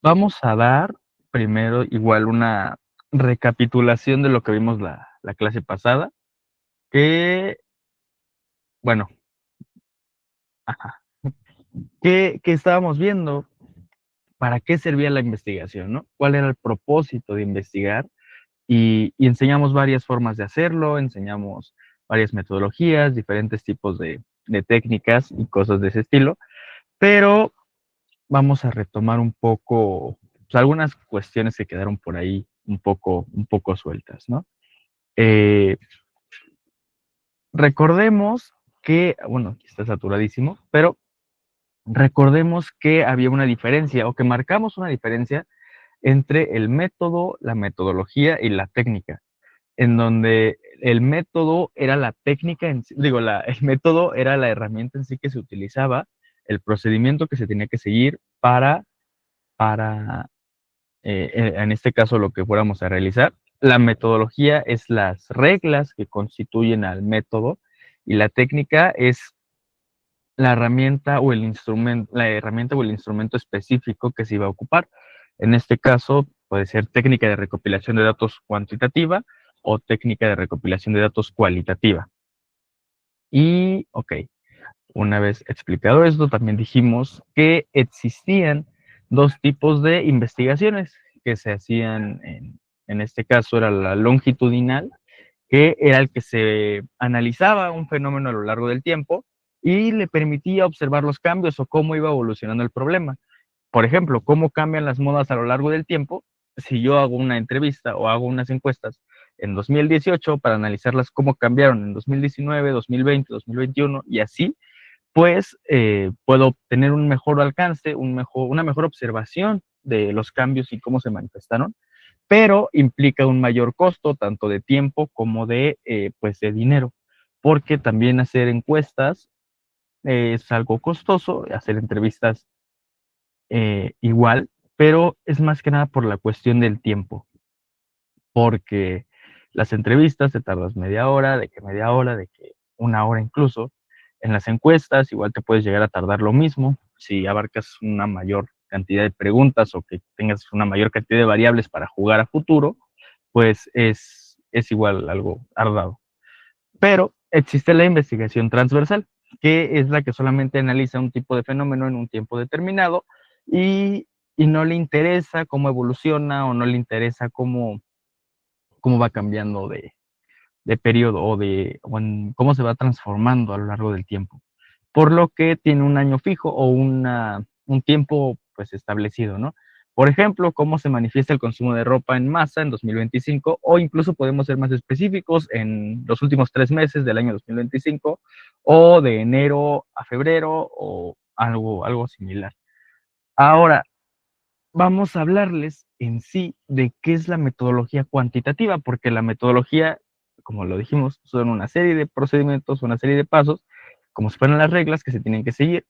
Vamos a dar primero igual una recapitulación de lo que vimos la clase pasada, que, bueno, ajá, que estábamos viendo para qué servía la investigación, ¿no? ¿Cuál era el propósito de investigar? Y enseñamos varias formas de hacerlo, enseñamos varias metodologías, diferentes tipos de técnicas y cosas de ese estilo, pero vamos a retomar un poco pues, algunas cuestiones que quedaron por ahí un poco sueltas, ¿no? Eh, recordemos que, bueno, aquí está saturadísimo, pero recordemos que había una diferencia o que marcamos una diferencia entre el método, la metodología y la técnica, en donde el método era la técnica, digo, el método era la herramienta en sí que se utilizaba, el procedimiento que se tenía que seguir para en este caso lo que fuéramos a realizar. La metodología es las reglas que constituyen al método y la técnica es la herramienta o el instrumento específico que se iba a ocupar. En este caso puede ser técnica de recopilación de datos cuantitativa o técnica de recopilación de datos cualitativa. Y, ok, una vez explicado esto, también dijimos que existían dos tipos de investigaciones que se hacían en este caso era la longitudinal, que era el que se analizaba un fenómeno a lo largo del tiempo y le permitía observar los cambios o cómo iba evolucionando el problema. Por ejemplo, cómo cambian las modas a lo largo del tiempo. Si yo hago una entrevista o hago unas encuestas en 2018 para analizarlas cómo cambiaron en 2019, 2020, 2021 y así, pues puedo obtener un mejor alcance, una mejor observación de los cambios y cómo se manifestaron, pero implica un mayor costo, tanto de tiempo como pues de dinero, porque también hacer encuestas es algo costoso, hacer entrevistas igual, pero es más que nada por la cuestión del tiempo, porque las entrevistas te tardas media hora, de que una hora incluso. En las encuestas igual te puedes llegar a tardar lo mismo si abarcas una mayor cantidad de preguntas o que tengas una mayor cantidad de variables para jugar a futuro, pues es igual algo tardado. Pero existe la investigación transversal, que es la que solamente analiza un tipo de fenómeno en un tiempo determinado y, y no le interesa cómo evoluciona o no le interesa cómo va cambiando de periodo o cómo se va transformando a lo largo del tiempo. Por lo que tiene un año fijo o un tiempo pues establecido, ¿no? Por ejemplo, cómo se manifiesta el consumo de ropa en masa en 2025 o incluso podemos ser más específicos en los últimos 3 meses del año 2025 o de enero a febrero o algo similar. Ahora, vamos a hablarles en sí de qué es la metodología cuantitativa, porque la metodología, como lo dijimos, son una serie de procedimientos, una serie de pasos, como si fueran las reglas que se tienen que seguir.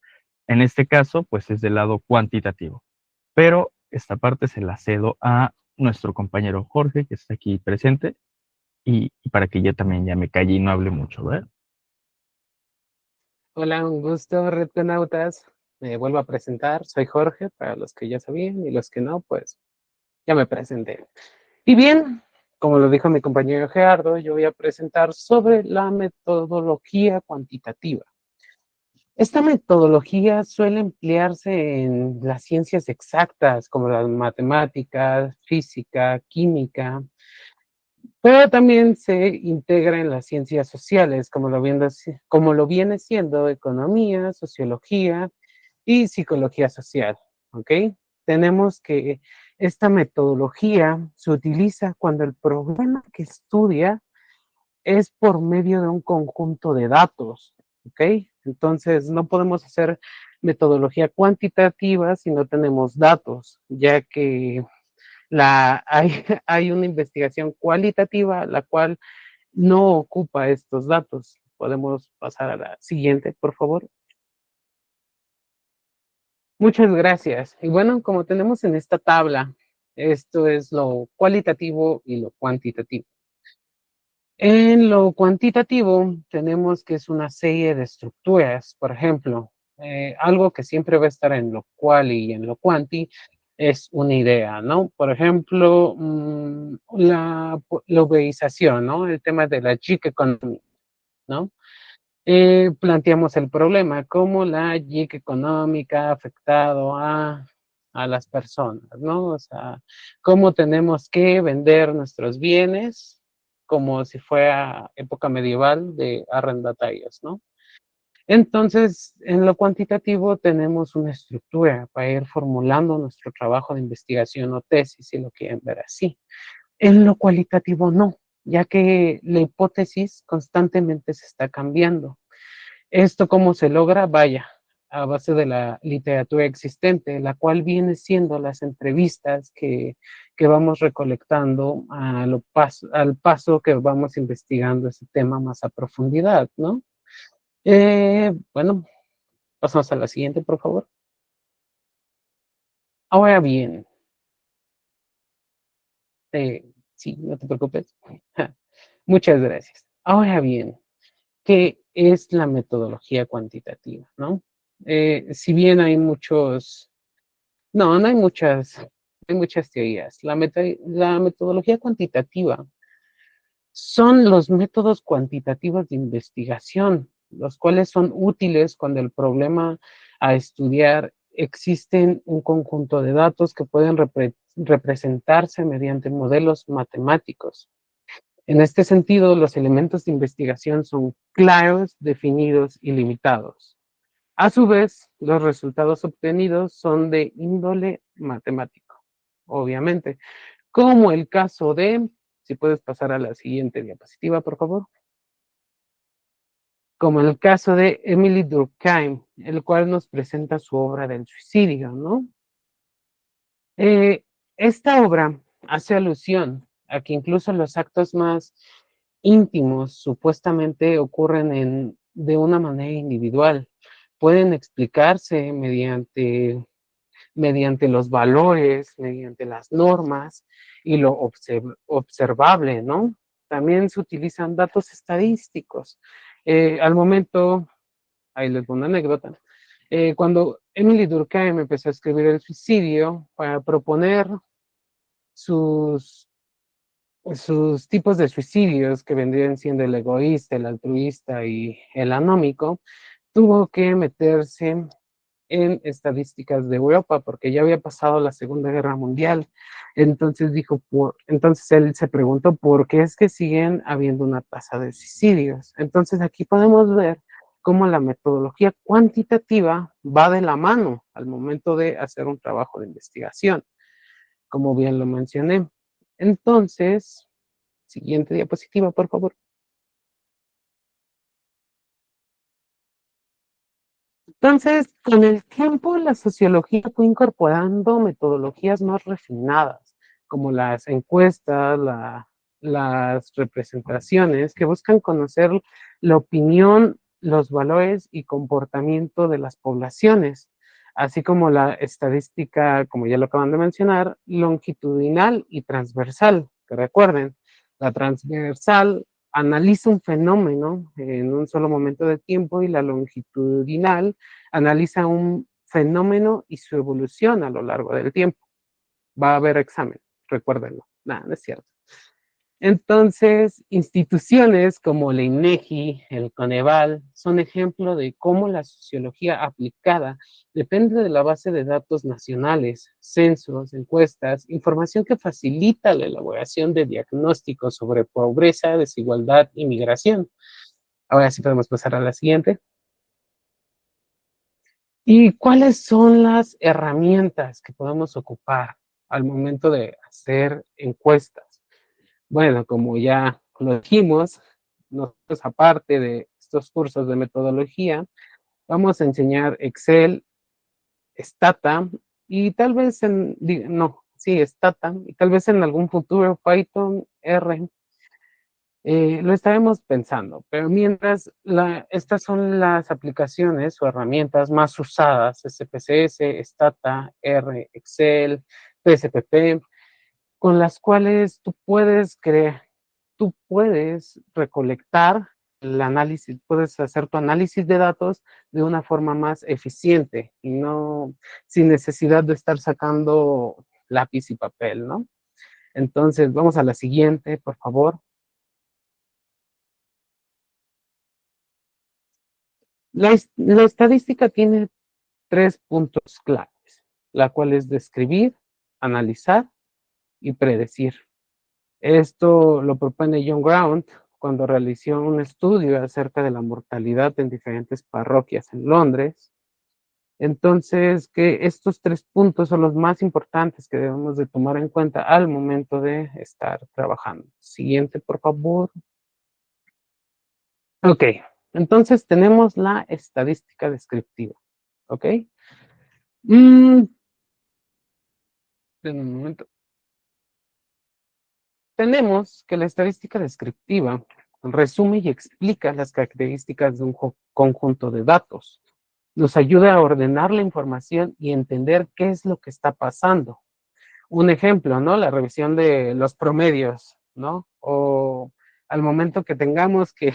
En este caso, pues es del lado cuantitativo. Pero esta parte se la cedo a nuestro compañero Jorge, que está aquí presente, y para que yo también ya me calle y no hable mucho, ¿verdad? Hola, un gusto, Redconautas. Me vuelvo a presentar. Soy Jorge, para los que ya sabían y los que no, pues ya me presenté. Y bien, como lo dijo mi compañero Gerardo, yo voy a presentar sobre la metodología cuantitativa. Esta metodología suele emplearse en las ciencias exactas, como las matemáticas, física, química, pero también se integra en las ciencias sociales, como lo viene siendo economía, sociología y psicología social. ¿Ok? Tenemos que esta metodología se utiliza cuando el problema que estudia es por medio de un conjunto de datos. ¿Ok? Entonces, no podemos hacer metodología cuantitativa si no tenemos datos, ya que hay una investigación cualitativa la cual no ocupa estos datos. Podemos pasar a la siguiente, por favor. Muchas gracias. Y bueno, como tenemos en esta tabla, esto es lo cualitativo y lo cuantitativo. En lo cuantitativo tenemos que es una serie de estructuras, por ejemplo, algo que siempre va a estar en lo cual y en lo cuanti es una idea, ¿no? Por ejemplo, la uberización, ¿no? El tema de la gig economy, ¿no? Planteamos el problema, cómo la gig económica ha afectado a las personas, ¿no? O sea, cómo tenemos que vender nuestros bienes como si fuera época medieval de arrendatarios, ¿no? Entonces, en lo cuantitativo tenemos una estructura para ir formulando nuestro trabajo de investigación o tesis, si lo quieren ver así. En lo cualitativo no, ya que la hipótesis constantemente se está cambiando. ¿Esto cómo se logra? Vaya, a base de la literatura existente, la cual viene siendo las entrevistas que vamos recolectando al paso que vamos investigando ese tema más a profundidad, ¿no? Bueno, pasamos a la siguiente, por favor. Ahora bien, sí, no te preocupes. Muchas gracias. Ahora bien, ¿qué es la metodología cuantitativa, no? Si bien hay muchos, no hay muchas teorías. La metodología cuantitativa son los métodos cuantitativos de investigación, los cuales son útiles cuando el problema a estudiar existen un conjunto de datos que pueden representarse mediante modelos matemáticos. En este sentido, los elementos de investigación son claros, definidos y limitados. A su vez, los resultados obtenidos son de índole matemático, obviamente, como el caso de, si puedes pasar a la siguiente diapositiva, por favor, como el caso de Emily Durkheim, el cual nos presenta su obra del suicidio, ¿no? Eh, Esta obra hace alusión a que incluso los actos más íntimos supuestamente ocurren de una manera individual. Pueden explicarse mediante los valores, mediante las normas y lo observable, ¿no? También se utilizan datos estadísticos. Al momento, ahí les doy una anécdota, cuando Emily Durkheim empezó a escribir El suicidio para proponer sus, sus tipos de suicidios que vendrían siendo el egoísta, el altruista y el anómico, tuvo que meterse en estadísticas de Europa, porque ya había pasado la Segunda Guerra Mundial. Entonces él se preguntó por qué es que siguen habiendo una tasa de suicidios. Entonces aquí podemos ver cómo la metodología cuantitativa va de la mano al momento de hacer un trabajo de investigación, como bien lo mencioné. Entonces, siguiente diapositiva, por favor. Entonces, con el tiempo, la sociología fue incorporando metodologías más refinadas, como las encuestas, las representaciones, que buscan conocer la opinión, los valores y comportamiento de las poblaciones, así como la estadística, como ya lo acaban de mencionar, longitudinal y transversal, que recuerden, la transversal analiza un fenómeno en un solo momento de tiempo y la longitudinal analiza un fenómeno y su evolución a lo largo del tiempo. Va a haber examen, recuérdenlo. Nada, no es cierto. Entonces, instituciones como la INEGI, el Coneval, son ejemplo de cómo la sociología aplicada depende de la base de datos nacionales, censos, encuestas, información que facilita la elaboración de diagnósticos sobre pobreza, desigualdad y migración. Ahora sí podemos pasar a la siguiente. ¿Y cuáles son las herramientas que podemos ocupar al momento de hacer encuestas? Bueno, como ya lo dijimos, nosotros aparte de estos cursos de metodología, vamos a enseñar Excel, Stata y tal vez Stata y tal vez en algún futuro Python, R. Lo estaremos pensando, pero mientras estas son las aplicaciones o herramientas más usadas, SPSS, Stata, R, Excel, PSPP, con las cuales tú puedes recolectar el análisis, puedes hacer tu análisis de datos de una forma más eficiente y no sin necesidad de estar sacando lápiz y papel, ¿no? Entonces, vamos a la siguiente, por favor. La estadística tiene 3 puntos claves, la cual es describir, analizar y predecir. Esto lo propone John Graunt cuando realizó un estudio acerca de la mortalidad en diferentes parroquias en Londres. Entonces, que estos 3 puntos son los más importantes que debemos de tomar en cuenta al momento de estar trabajando. Siguiente, por favor. Ok, entonces tenemos la estadística descriptiva. Ok. Mm, en un momento. Tenemos que la estadística descriptiva resume y explica las características de un conjunto de datos. Nos ayuda a ordenar la información y entender qué es lo que está pasando. Un ejemplo, ¿no? La revisión de los promedios, ¿no? O al momento que tengamos que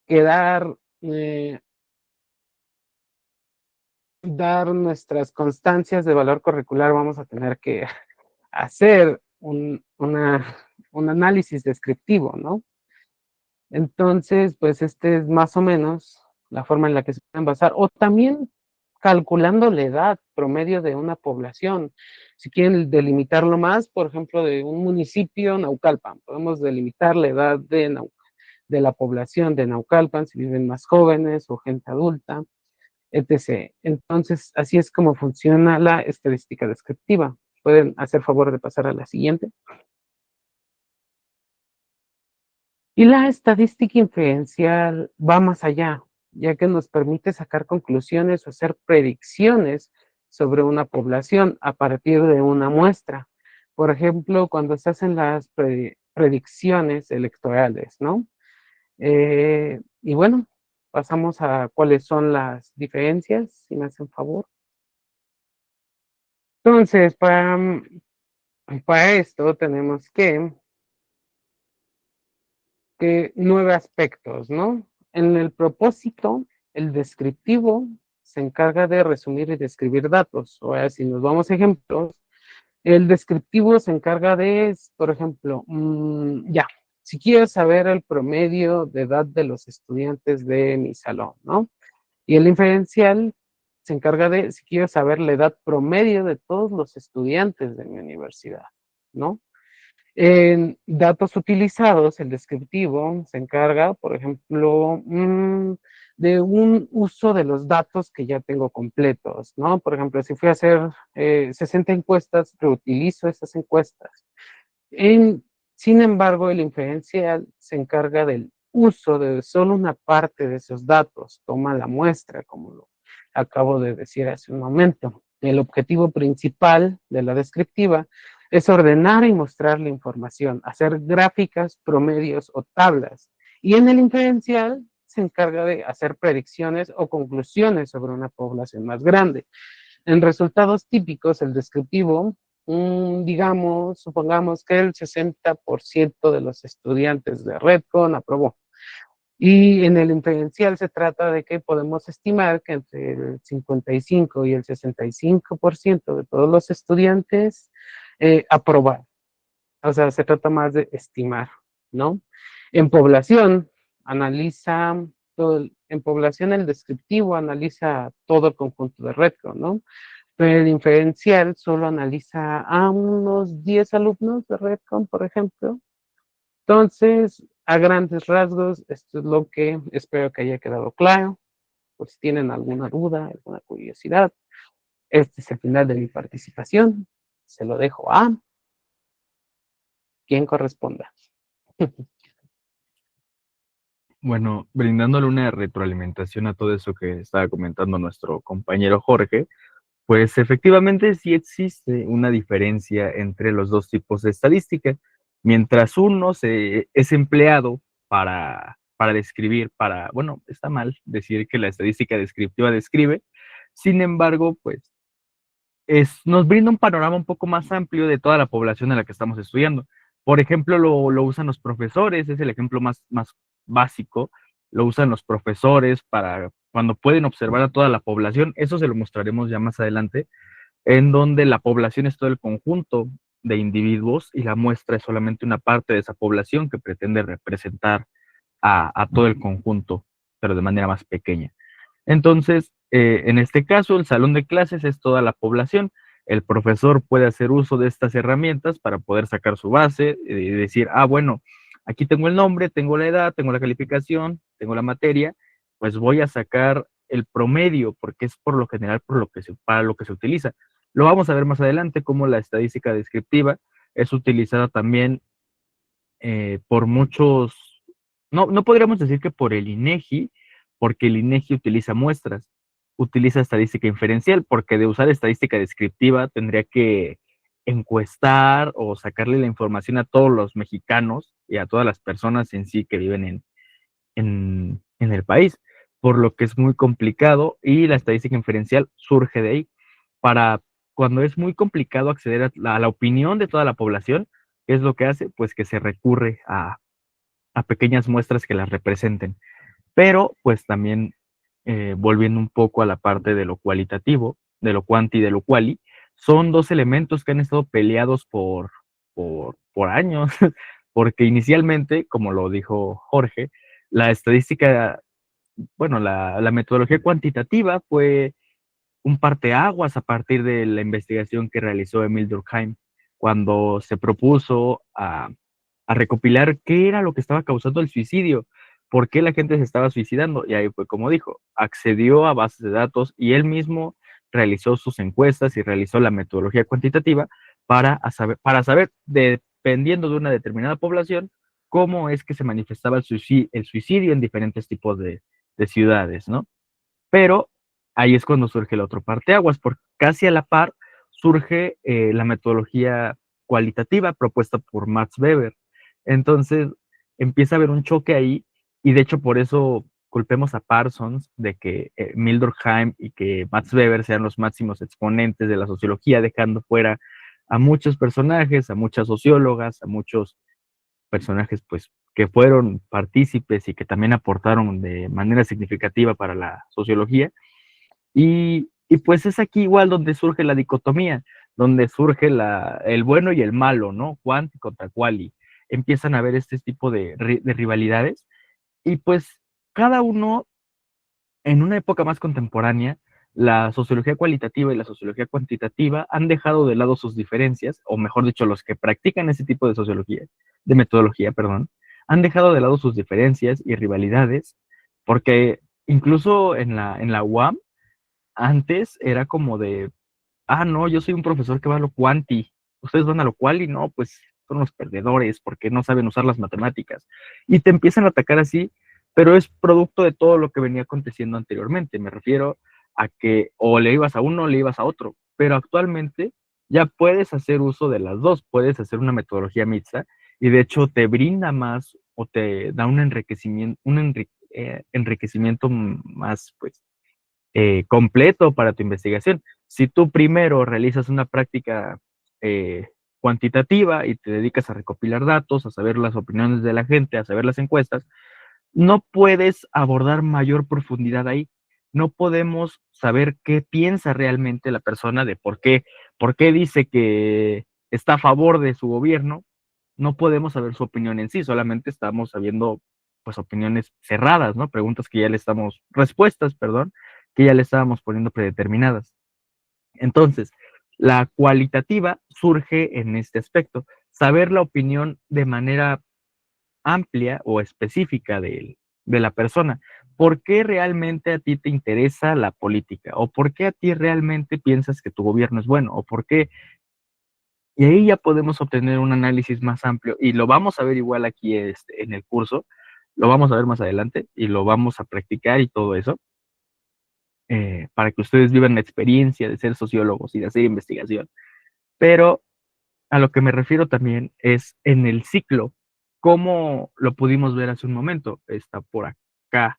dar nuestras constancias de valor curricular, vamos a tener que hacer un análisis descriptivo, ¿no? Entonces, pues este es más o menos la forma en la que se pueden basar. O también calculando la edad promedio de una población. Si quieren delimitarlo más, por ejemplo, de un municipio, Naucalpan, podemos delimitar la edad de la población de Naucalpan, si viven más jóvenes o gente adulta, etc. Entonces, así es como funciona la estadística descriptiva. ¿Pueden hacer favor de pasar a la siguiente? Y la estadística inferencial va más allá, ya que nos permite sacar conclusiones o hacer predicciones sobre una población a partir de una muestra. Por ejemplo, cuando se hacen las predicciones electorales, ¿no? Y bueno, pasamos a cuáles son las diferencias, si me hacen favor. Entonces, para esto tenemos que 9 aspectos, ¿no? En el propósito, el descriptivo se encarga de resumir y describir datos. O sea, si nos vamos a ejemplos, el descriptivo se encarga de, por ejemplo, si quiero saber el promedio de edad de los estudiantes de mi salón, ¿no? Y el inferencial se encarga de, si quiero saber la edad promedio de todos los estudiantes de mi universidad, ¿no? En datos utilizados, el descriptivo se encarga, por ejemplo, de un uso de los datos que ya tengo completos, ¿no? Por ejemplo, si fui a hacer 60 encuestas, reutilizo esas encuestas. Sin embargo, el inferencial se encarga del uso de solo una parte de esos datos, toma la muestra, como lo acabo de decir hace un momento. El objetivo principal de la descriptiva es ordenar y mostrar la información, hacer gráficas, promedios o tablas. Y en el inferencial se encarga de hacer predicciones o conclusiones sobre una población más grande. En resultados típicos, el descriptivo, digamos, supongamos que el 60% de los estudiantes de Redcon aprobó. Y en el inferencial se trata de que podemos estimar que entre el 55 y el 65% de todos los estudiantes aprobaron. O sea, se trata más de estimar, ¿no? En población, en población el descriptivo analiza todo el conjunto de Redcon, ¿no? Pero el inferencial solo analiza a unos 10 alumnos de Redcon, por ejemplo. Entonces, a grandes rasgos, esto es lo que espero que haya quedado claro. Por si tienen alguna duda, alguna curiosidad, este es el final de mi participación. Se lo dejo a quien corresponda. Bueno, brindándole una retroalimentación a todo eso que estaba comentando nuestro compañero Jorge, pues efectivamente sí existe una diferencia entre los dos tipos de estadística. Mientras uno es empleado para describir, bueno, está mal decir que la estadística descriptiva describe, sin embargo, pues nos brinda un panorama un poco más amplio de toda la población a la que estamos estudiando. Por ejemplo, lo usan los profesores, es el ejemplo más básico, lo usan los profesores para cuando pueden observar a toda la población, eso se lo mostraremos ya más adelante, en donde la población es todo el conjunto de individuos y la muestra es solamente una parte de esa población que pretende representar a todo el conjunto, pero de manera más pequeña. Entonces, en este caso, el salón de clases es toda la población. El profesor puede hacer uso de estas herramientas para poder sacar su base y decir, ah, bueno, aquí tengo el nombre, tengo la edad, tengo la calificación, tengo la materia, pues voy a sacar el promedio, porque es por lo general para lo que se utiliza. Lo vamos a ver más adelante, cómo la estadística descriptiva es utilizada también por muchos, no podríamos decir que por el INEGI, porque el INEGI utiliza muestras, utiliza estadística inferencial, porque de usar estadística descriptiva tendría que encuestar o sacarle la información a todos los mexicanos y a todas las personas en sí que viven en el país, por lo que es muy complicado y la estadística inferencial surge de ahí. Para cuando es muy complicado acceder a la opinión de toda la población, ¿qué es lo que hace? Pues que se recurre a pequeñas muestras que las representen. Pero pues también volviendo un poco a la parte de lo cualitativo, de lo cuanti y de lo quali, son dos elementos que han estado peleados por años, porque inicialmente, como lo dijo Jorge, la estadística, bueno, la metodología cuantitativa fue un parteaguas a partir de la investigación que realizó Emil Durkheim, cuando se propuso a recopilar qué era lo que estaba causando el suicidio, por qué la gente se estaba suicidando. Y ahí fue como dijo, accedió a bases de datos y él mismo realizó sus encuestas y realizó la metodología cuantitativa para saber, dependiendo de una determinada población, cómo es que se manifestaba el suicidio en diferentes tipos de ciudades, ¿no? Pero ahí es cuando surge el otro parteaguas, porque casi a la par surge la metodología cualitativa propuesta por Max Weber. Entonces empieza a haber un choque ahí y de hecho por eso culpemos a Parsons de que Durkheim y que Max Weber sean los máximos exponentes de la sociología, dejando fuera a muchos personajes, a muchas sociólogas, a muchos personajes pues que fueron partícipes y que también aportaron de manera significativa para la sociología. Y pues es aquí igual donde surge la dicotomía, donde surge el bueno y el malo, ¿no? Quanti contra quali. Empiezan a haber este tipo de rivalidades y pues cada uno en una época más contemporánea, la sociología cualitativa y la sociología cuantitativa han dejado de lado sus diferencias, o mejor dicho, los que practican ese tipo de sociología, de metodología, perdón, han dejado de lado sus diferencias y rivalidades, porque incluso en la UAM, antes era como de, ah, no, yo soy un profesor que va a lo cuanti, ustedes van a lo quali, no, pues son los perdedores porque no saben usar las matemáticas. Y te empiezan a atacar así, pero es producto de todo lo que venía aconteciendo anteriormente. Me refiero a que o le ibas a uno o le ibas a otro, pero actualmente ya puedes hacer uso de las dos, puedes hacer una metodología mixta y de hecho te brinda más o te da un enriquecimiento más, pues, completo para tu investigación. Si tú primero realizas una práctica cuantitativa y te dedicas a recopilar datos, a saber las opiniones de la gente, a saber las encuestas, no puedes abordar mayor profundidad ahí. No podemos saber qué piensa realmente la persona de por qué dice que está a favor de su gobierno. No podemos saber su opinión en sí, solamente estamos sabiendo pues opiniones cerradas, ¿no? Preguntas que ya le estamos, respuestas, perdón, que ya le estábamos poniendo predeterminadas. Entonces, la cualitativa surge en este aspecto, saber la opinión de manera amplia o específica de la persona. ¿Por qué realmente a ti te interesa la política? ¿O por qué a ti realmente piensas que tu gobierno es bueno? ¿O por qué? Y ahí ya podemos obtener un análisis más amplio y lo vamos a ver igual aquí en el curso, lo vamos a ver más adelante y lo vamos a practicar y todo eso, para que ustedes vivan la experiencia de ser sociólogos y de hacer investigación. Pero a lo que me refiero también es en el ciclo, como lo pudimos ver hace un momento, está por acá,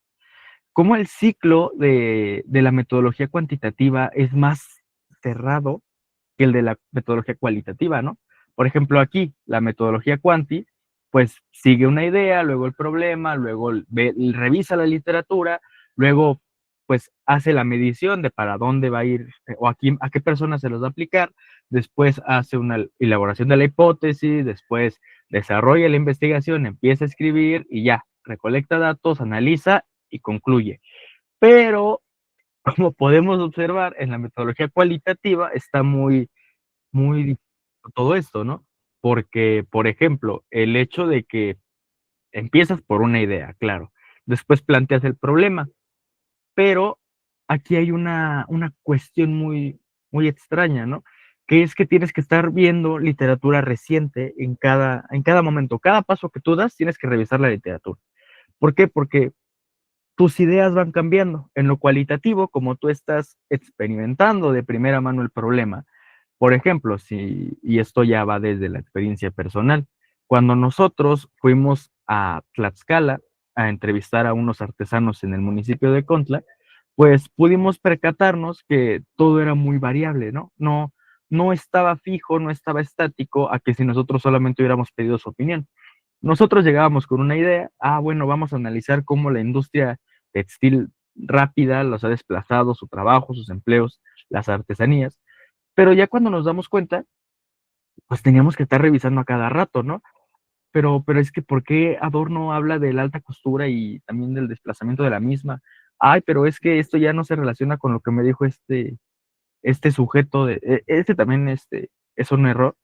como el ciclo de la metodología cuantitativa es más cerrado que el de la metodología cualitativa, ¿no? Por ejemplo, aquí, la metodología cuanti, pues sigue una idea, luego el problema, luego revisa la literatura, luego pues hace la medición de para dónde va a ir o a qué personas se los va a aplicar, después hace una elaboración de la hipótesis, después desarrolla la investigación, empieza a escribir y ya, recolecta datos, analiza y concluye. Pero, como podemos observar, en la metodología cualitativa está muy todo esto, ¿no? Porque, por ejemplo, el hecho de que empiezas por una idea, claro, después planteas el problema, pero aquí hay una cuestión muy extraña, ¿no? Que es que tienes que estar viendo literatura reciente en cada momento. Cada paso que tú das, tienes que revisar la literatura. ¿Por qué? Porque tus ideas van cambiando. En lo cualitativo, como tú estás experimentando de primera mano el problema, por ejemplo, y esto ya va desde la experiencia personal, cuando nosotros fuimos a Tlaxcala a entrevistar a unos artesanos en el municipio de Contla, pues pudimos percatarnos que todo era muy variable, ¿no? No estaba fijo, no estaba estático a que si nosotros solamente hubiéramos pedido su opinión. Nosotros llegábamos con una idea, bueno, vamos a analizar cómo la industria textil rápida los ha desplazado, su trabajo, sus empleos, las artesanías, pero ya cuando nos damos cuenta, pues teníamos que estar revisando a cada rato, ¿no? Pero es que, ¿por qué Adorno habla de la alta costura y también del desplazamiento de la misma? Ay, pero es que esto ya no se relaciona con lo que me dijo este sujeto, este también es un error,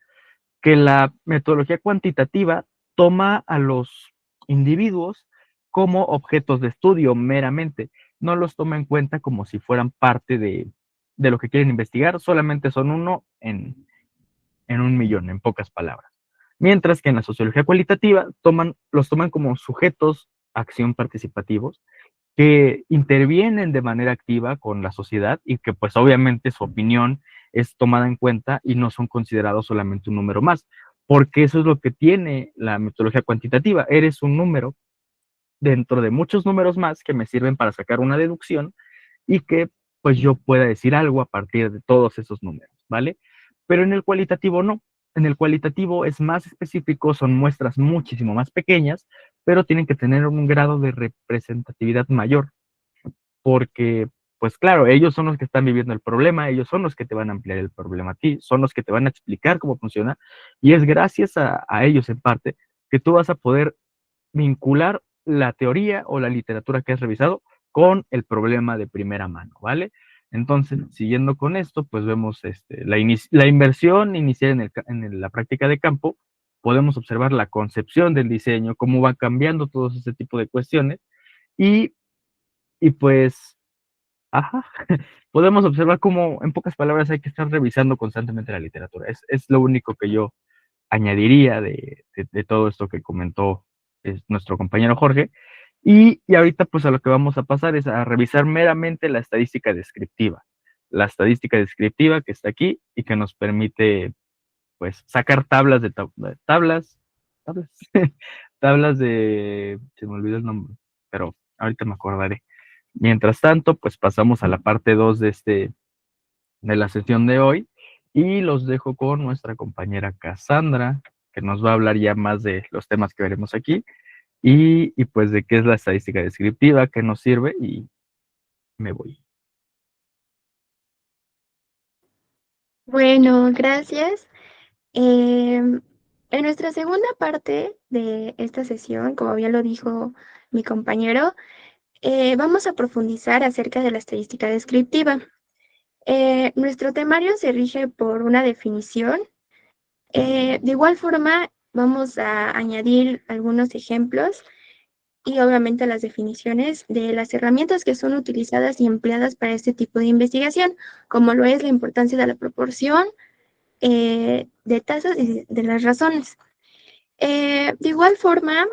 que la metodología cuantitativa toma a los individuos como objetos de estudio meramente, no los toma en cuenta como si fueran parte de lo que quieren investigar, solamente son uno en un millón, en pocas palabras. Mientras que en la sociología cualitativa los toman como sujetos, acción participativos, que intervienen de manera activa con la sociedad y que pues obviamente su opinión es tomada en cuenta y no son considerados solamente un número más, porque eso es lo que tiene la metodología cuantitativa, eres un número dentro de muchos números más que me sirven para sacar una deducción y que pues yo pueda decir algo a partir de todos esos números, ¿vale? Pero en el cualitativo no. En el cualitativo es más específico, son muestras muchísimo más pequeñas, pero tienen que tener un grado de representatividad mayor, porque, pues claro, ellos son los que están viviendo el problema, ellos son los que te van a ampliar el problema a ti, son los que te van a explicar cómo funciona, y es gracias a ellos en parte que tú vas a poder vincular la teoría o la literatura que has revisado con el problema de primera mano, ¿vale? Entonces, siguiendo con esto, pues vemos la inversión inicial la práctica de campo, podemos observar la concepción del diseño, cómo va cambiando todo ese tipo de cuestiones, y, y pues, ajá, podemos observar cómo, en pocas palabras, hay que estar revisando constantemente la literatura. Es lo único que yo añadiría de todo esto que comentó nuestro compañero Jorge. Y ahorita pues a lo que vamos a pasar es a revisar meramente la estadística descriptiva. La estadística descriptiva que está aquí y que nos permite pues sacar tablas tablas, tablas se me olvidó el nombre, pero ahorita me acordaré. Mientras tanto, pues pasamos a la parte 2 de la sesión de hoy y los dejo con nuestra compañera Cassandra, que nos va a hablar ya más de los temas que veremos aquí y pues de qué es la estadística descriptiva, qué nos sirve y me voy. Bueno, gracias. En nuestra segunda parte de esta sesión, como bien lo dijo mi compañero, vamos a profundizar acerca de la estadística descriptiva. Nuestro temario se rige por una definición. De igual forma, vamos a añadir algunos ejemplos y obviamente las definiciones de las herramientas que son utilizadas y empleadas para este tipo de investigación, como lo es la importancia de la proporción, de tasas y de las razones. De igual forma,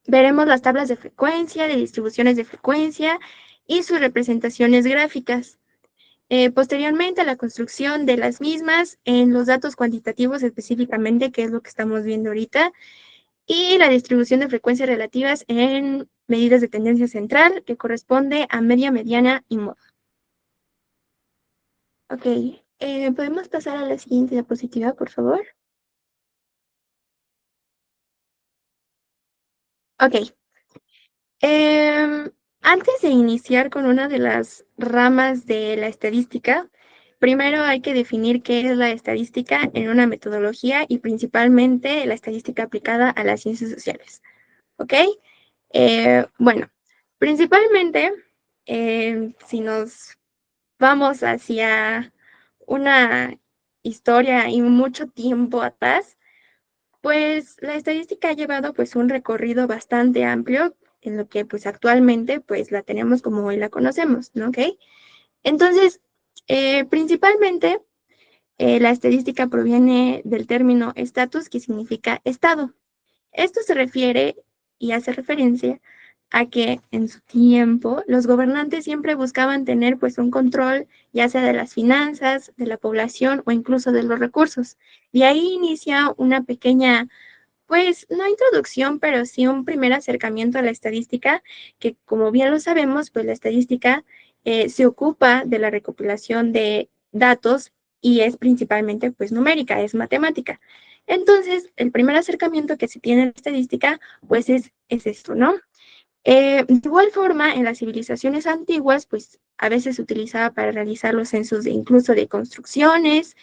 veremos las tablas de frecuencia, de distribuciones de frecuencia y sus representaciones gráficas. Posteriormente, la construcción de las mismas en los datos cuantitativos específicamente, que es lo que estamos viendo ahorita, y la distribución de frecuencias relativas en medidas de tendencia central, que corresponde a media, mediana y moda. Ok, ¿podemos pasar a la siguiente diapositiva, por favor? Ok. Antes de iniciar con una de las ramas de la estadística, primero hay que definir qué es la estadística en una metodología y principalmente la estadística aplicada a las ciencias sociales. ¿Ok? Bueno, principalmente, si nos vamos hacia una historia y mucho tiempo atrás, pues la estadística ha llevado pues un recorrido bastante amplio en lo que pues actualmente pues la tenemos como hoy la conocemos, ¿no? ¿Ok? Entonces, principalmente la estadística proviene del término estatus, que significa estado. Esto se refiere y hace referencia a que en su tiempo los gobernantes siempre buscaban tener pues un control ya sea de las finanzas, de la población o incluso de los recursos. Y ahí inicia una pequeña, pues no introducción, pero sí un primer acercamiento a la estadística, que como bien lo sabemos, pues la estadística se ocupa de la recopilación de datos y es principalmente pues numérica, es matemática. Entonces, el primer acercamiento que se tiene a la estadística, pues es esto, ¿no? De igual forma, en las civilizaciones antiguas, pues a veces se utilizaba para realizar los censos incluso de construcciones,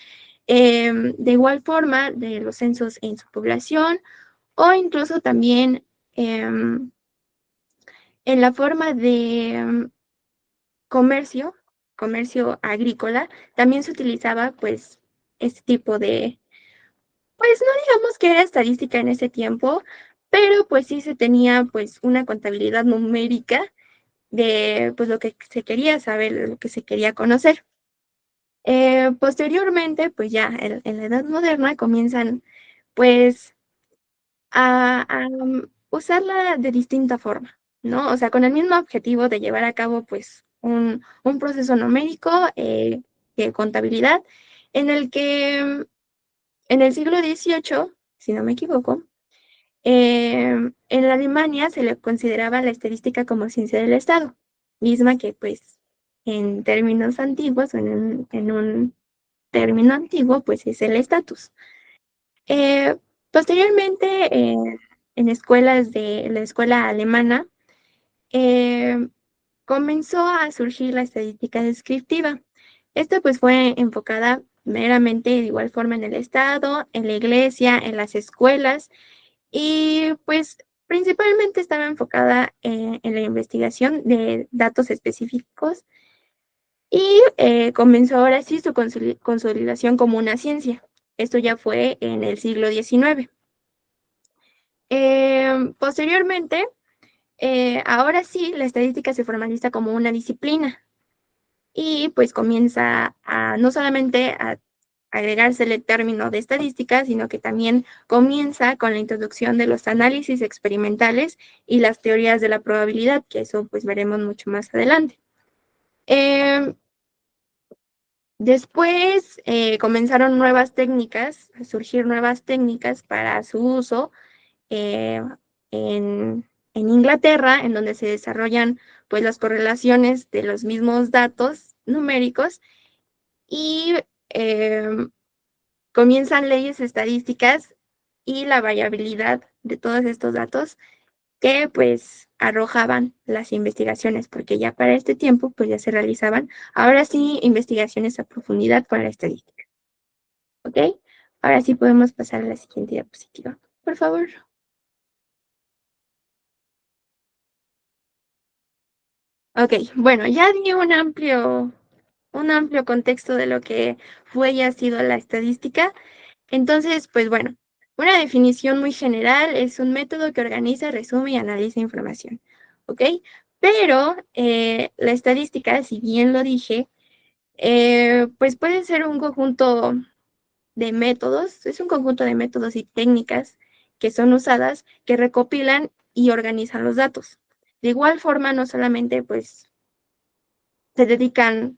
de igual forma de los censos en su población o incluso también en la forma de comercio, comercio agrícola, también se utilizaba pues este tipo de, pues no digamos que era estadística en ese tiempo, pero pues sí se tenía pues una contabilidad numérica de pues lo que se quería saber, de lo que se quería conocer. Posteriormente, pues ya en la Edad Moderna comienzan pues a usarla de distinta forma, ¿no? O sea, con el mismo objetivo de llevar a cabo pues un proceso numérico de contabilidad en el que en el siglo XVIII, si no me equivoco, en la Alemania se le consideraba la estadística como ciencia del Estado, misma que pues en términos antiguos, en un término antiguo, pues es el estatus. Posteriormente, en escuelas de la escuela alemana, eh, comenzó a surgir la estadística descriptiva. Esta pues fue enfocada meramente de igual forma en el Estado, en la iglesia, en las escuelas y pues principalmente estaba enfocada en la investigación de datos específicos y comenzó ahora sí su consolidación como una ciencia. Esto ya fue en el siglo XIX. Posteriormente, ahora sí, la estadística se formaliza como una disciplina y pues comienza a no solamente a agregarse el término de estadística, sino que también comienza con la introducción de los análisis experimentales y las teorías de la probabilidad, que eso pues veremos mucho más adelante. Después comenzaron nuevas técnicas, a surgir nuevas técnicas para su uso eh, en Inglaterra, en donde se desarrollan pues las correlaciones de los mismos datos numéricos y comienzan leyes estadísticas y la variabilidad de todos estos datos que pues arrojaban las investigaciones, porque ya para este tiempo pues ya se realizaban, ahora sí, investigaciones a profundidad con la estadística. ¿Ok? Ahora sí podemos pasar a la siguiente diapositiva, por favor. Ok, bueno, ya di un amplio contexto de lo que fue y ha sido la estadística. Entonces, pues bueno, una definición muy general es un método que organiza, resume y analiza información. ¿Ok? Pero la estadística, si bien lo dije, pues puede ser un conjunto de métodos, es un conjunto de métodos y técnicas que son usadas, que recopilan y organizan los datos. De igual forma, no solamente pues se dedican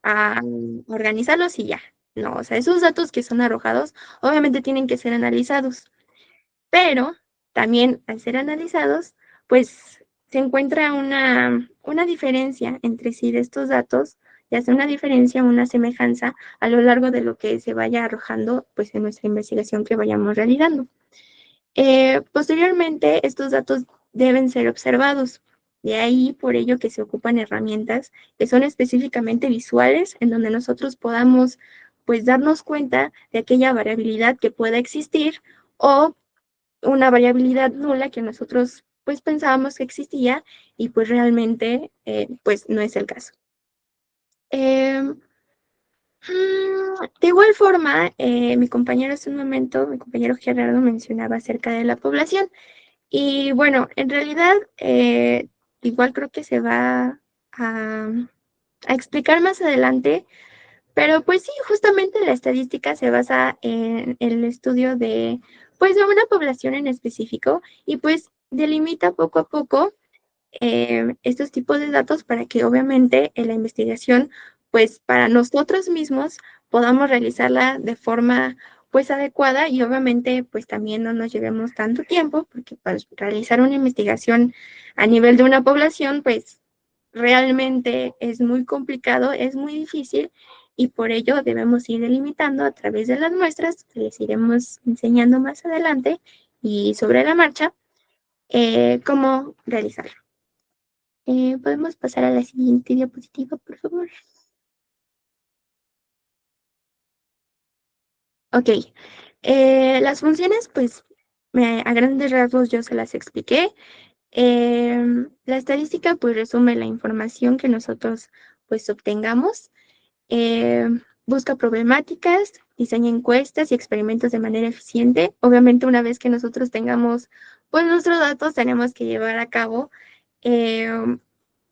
a organizarlos y ya. No, o sea, esos datos que son arrojados, obviamente tienen que ser analizados, pero también al ser analizados, pues se encuentra una diferencia entre sí de estos datos, ya sea una diferencia, una semejanza a lo largo de lo que se vaya arrojando, pues en nuestra investigación que vayamos realizando. Posteriormente, estos datos deben ser observados. De ahí, por ello, que se ocupan herramientas que son específicamente visuales, en donde nosotros podamos, pues, darnos cuenta de aquella variabilidad que pueda existir o una variabilidad nula que nosotros, pues, pensábamos que existía y, pues, realmente, pues, no es el caso. De igual forma, mi compañero hace un momento, mi compañero Gerardo mencionaba acerca de la población. Y bueno, en realidad, igual creo que se va a explicar más adelante, pero pues sí, justamente la estadística se basa en el estudio de, pues, de una población en específico y pues delimita poco a poco estos tipos de datos para que obviamente en la investigación, pues para nosotros mismos podamos realizarla de forma pues adecuada y obviamente pues también no nos llevemos tanto tiempo porque para realizar una investigación a nivel de una población pues realmente es muy complicado, es muy difícil y por ello debemos ir delimitando a través de las muestras que les iremos enseñando más adelante y sobre la marcha cómo realizarlo. ¿Podemos pasar a la siguiente diapositiva, por favor? Ok. Las funciones, pues, a grandes rasgos yo se las expliqué. La estadística, pues, resume la información que nosotros, pues, obtengamos. Busca problemáticas, diseña encuestas y experimentos de manera eficiente. Obviamente, una vez que nosotros tengamos, pues, nuestros datos, tenemos que llevar a cabo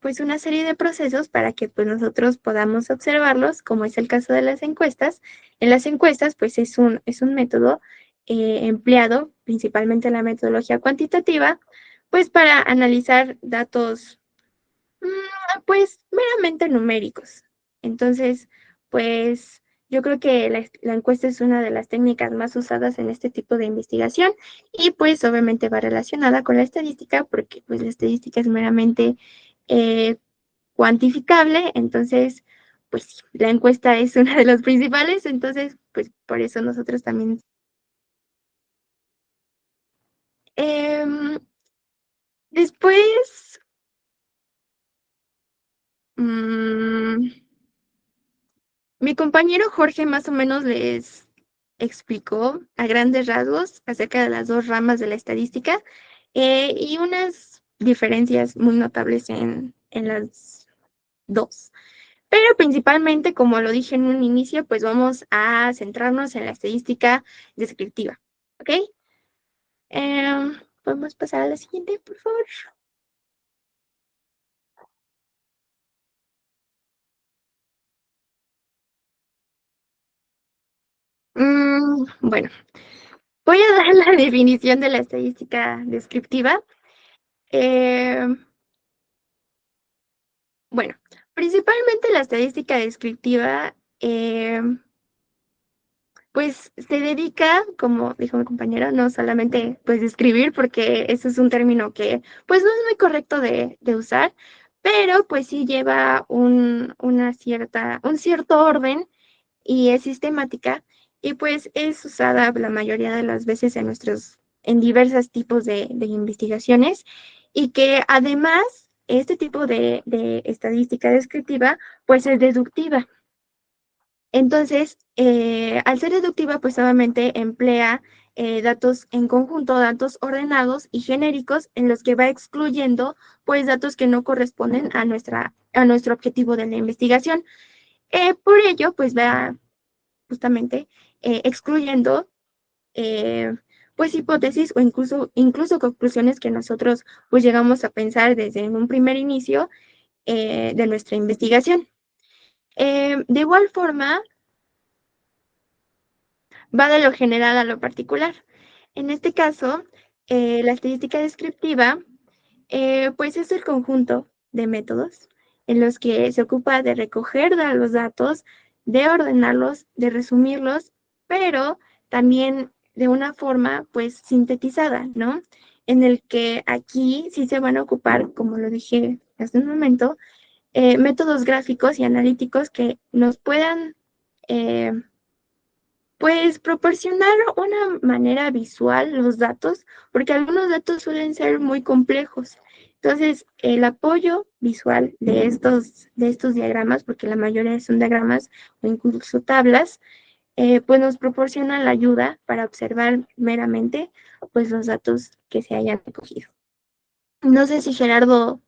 pues una serie de procesos para que pues nosotros podamos observarlos, como es el caso de las encuestas. En las encuestas pues es un método empleado, principalmente la metodología cuantitativa, pues para analizar datos pues meramente numéricos. Entonces, pues yo creo que la encuesta es una de las técnicas más usadas en este tipo de investigación y pues obviamente va relacionada con la estadística porque pues la estadística es meramente eh, cuantificable, entonces pues sí, la encuesta es una de las principales, entonces pues por eso nosotros también. Em, Después, mm, mi compañero Jorge más o menos les explicó a grandes rasgos acerca de las dos ramas de la estadística y unas diferencias muy notables en las dos. Pero principalmente, como lo dije en un inicio, pues vamos a centrarnos en la estadística descriptiva. ¿Ok? ¿Podemos pasar a la siguiente, por favor? Bueno, voy a dar la definición de la estadística descriptiva. Eh, Bueno, principalmente la estadística descriptiva, pues se dedica, como dijo mi compañero, no solamente pues describir, porque eso es un término que pues no es muy correcto de usar, pero pues sí lleva un cierto orden y es sistemática y pues es usada la mayoría de las veces en diversos tipos de investigaciones y que además este tipo de estadística descriptiva pues es deductiva. Entonces, al ser deductiva pues obviamente emplea datos en conjunto, datos ordenados y genéricos en los que va excluyendo pues datos que no corresponden a nuestro objetivo de la investigación. Por ello, pues va justamente excluyendo pues hipótesis o incluso conclusiones que nosotros pues llegamos a pensar desde un primer inicio de nuestra investigación. De igual forma, va de lo general a lo particular. En este caso, la estadística descriptiva pues es el conjunto de métodos en los que se ocupa de recoger los datos, de ordenarlos, de resumirlos, pero también de una forma pues sintetizada, ¿no? En el que aquí sí se van a ocupar, como lo dije hace un momento, métodos gráficos y analíticos que nos puedan Pues proporcionar una manera visual los datos, porque algunos datos suelen ser muy complejos. Entonces, el apoyo visual de estos diagramas, porque la mayoría son diagramas o incluso tablas, pues nos proporcionan la ayuda para observar meramente pues, los datos que se hayan recogido. No sé si Gerardo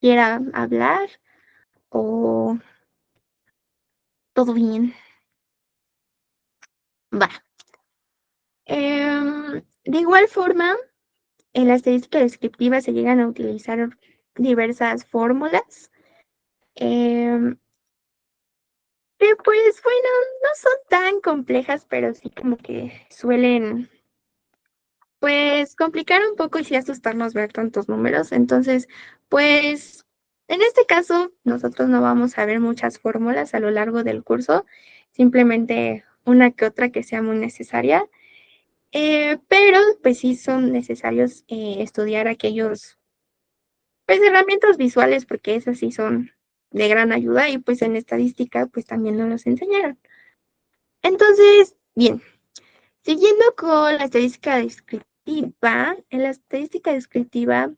quiera hablar o todo bien. Va. De igual forma, en la estadística descriptiva se llegan a utilizar diversas fórmulas, que pues bueno, no son tan complejas, pero sí como que suelen pues complicar un poco y sí asustarnos ver tantos números. Entonces, pues en este caso nosotros no vamos a ver muchas fórmulas a lo largo del curso, simplemente una que otra que sea muy necesaria. Pero pues sí son necesarios estudiar aquellos pues herramientas visuales porque esas sí son de gran ayuda y pues en estadística pues también nos los enseñaron. Entonces, bien, siguiendo con la estadística descriptiva, en la estadística descriptiva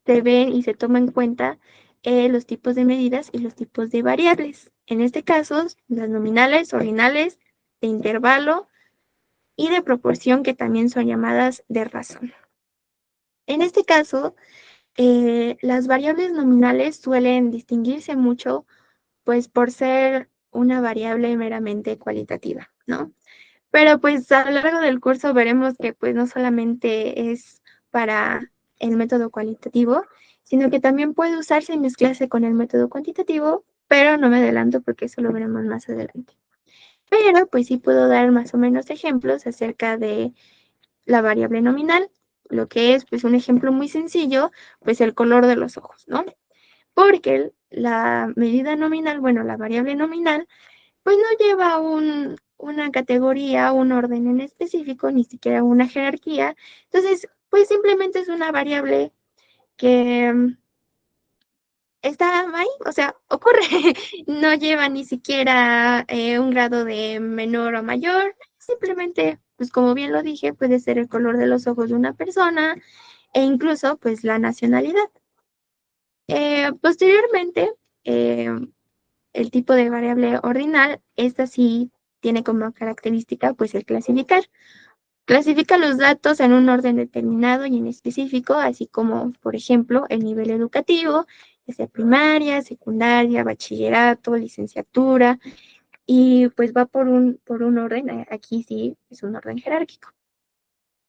se ven y se toman en cuenta los tipos de medidas y los tipos de variables. En este caso, las nominales, ordinales, de intervalo y de proporción que también son llamadas de razón. En este caso, las variables nominales suelen distinguirse mucho, pues por ser una variable meramente cualitativa, ¿no? Pero pues a lo largo del curso veremos que pues no solamente es para el método cualitativo, sino que también puede usarse y mezclarse con el método cuantitativo, pero no me adelanto porque eso lo veremos más adelante. Pero pues sí puedo dar más o menos ejemplos acerca de la variable nominal, lo que es pues un ejemplo muy sencillo, pues el color de los ojos, ¿no? Porque la medida nominal, bueno, la variable nominal, pues no lleva una categoría, un orden en específico, ni siquiera una jerarquía. Entonces, pues simplemente es una variable que está ahí, o sea, ocurre, no lleva ni siquiera un grado de menor o mayor, simplemente, pues como bien lo dije, puede ser el color de los ojos de una persona e incluso pues la nacionalidad. Posteriormente, el tipo de variable ordinal, esta sí tiene como característica pues el clasificar. Clasifica los datos en un orden determinado y en específico, así como, por ejemplo, el nivel educativo, ya sea primaria, secundaria, bachillerato, licenciatura, y pues va por un orden, aquí sí es un orden jerárquico.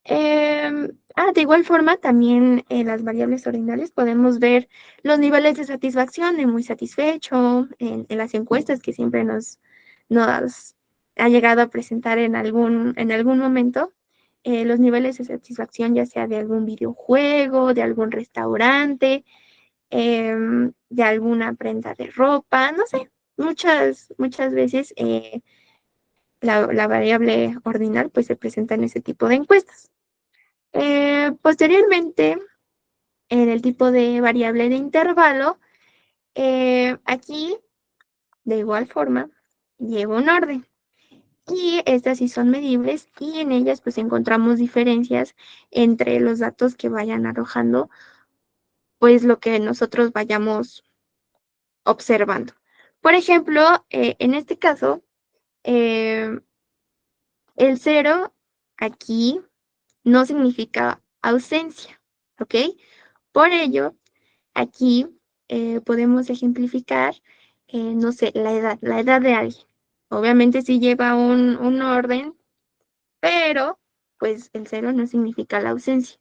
De igual forma, también en las variables ordinales podemos ver los niveles de satisfacción de muy satisfecho en las encuestas que siempre nos ha llegado a presentar en algún momento. Los niveles de satisfacción, ya sea de algún videojuego, de algún restaurante, de alguna prenda de ropa, no sé, muchas veces la variable ordinal pues se presenta en ese tipo de encuestas. Posteriormente, en el tipo de variable de intervalo, aquí, de igual forma, lleva un orden. Y estas sí son medibles y en ellas pues encontramos diferencias entre los datos que vayan arrojando, pues lo que nosotros vayamos observando. Por ejemplo, en este caso, el 0 aquí no significa ausencia, ¿ok? Por ello, aquí podemos ejemplificar, no sé, la edad de alguien. Obviamente sí lleva un orden, pero pues el 0 no significa la ausencia.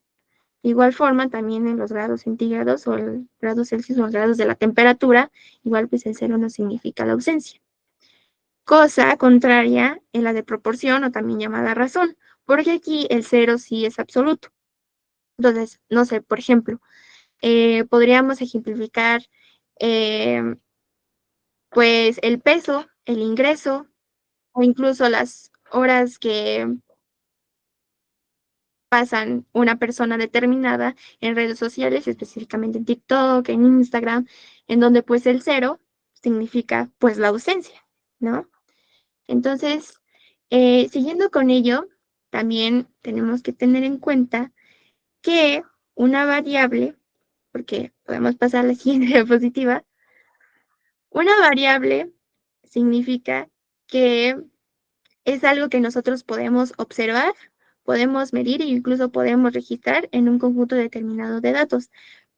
De igual forma, también en los grados centígrados o el grado Celsius o los grados de la temperatura, igual pues el 0 no significa la ausencia. Cosa contraria en la de proporción o también llamada razón, porque aquí el 0 sí es absoluto. Entonces, no sé, por ejemplo, podríamos ejemplificar pues el peso, el ingreso o incluso las horas que pasan una persona determinada en redes sociales, específicamente en TikTok, en Instagram, en donde pues el 0 significa pues la ausencia, ¿no? Entonces, Siguiendo con ello, también tenemos que tener en cuenta que una variable, porque podemos pasar a la siguiente diapositiva, una variable significa que es algo que nosotros podemos observar, podemos medir e incluso podemos registrar en un conjunto determinado de datos.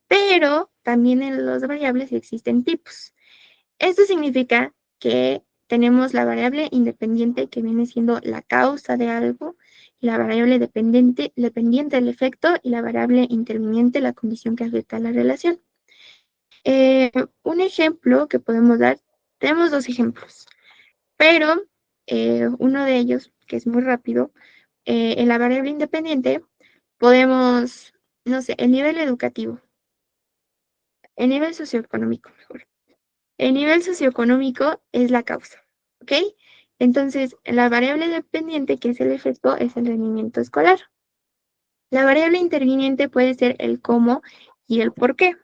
Pero también en las variables existen tipos. Esto significa que tenemos la variable independiente que viene siendo la causa de algo, la variable dependiente del efecto y la variable interviniente, la condición que afecta a la relación. Un ejemplo que podemos dar, tenemos dos ejemplos, pero uno de ellos, que es muy rápido, en la variable independiente podemos, no sé, el nivel educativo, el nivel socioeconómico, mejor. El nivel socioeconómico es la causa, ¿ok? Entonces, la variable dependiente, que es el efecto, es el rendimiento escolar. La variable interviniente puede ser el cómo y el por qué.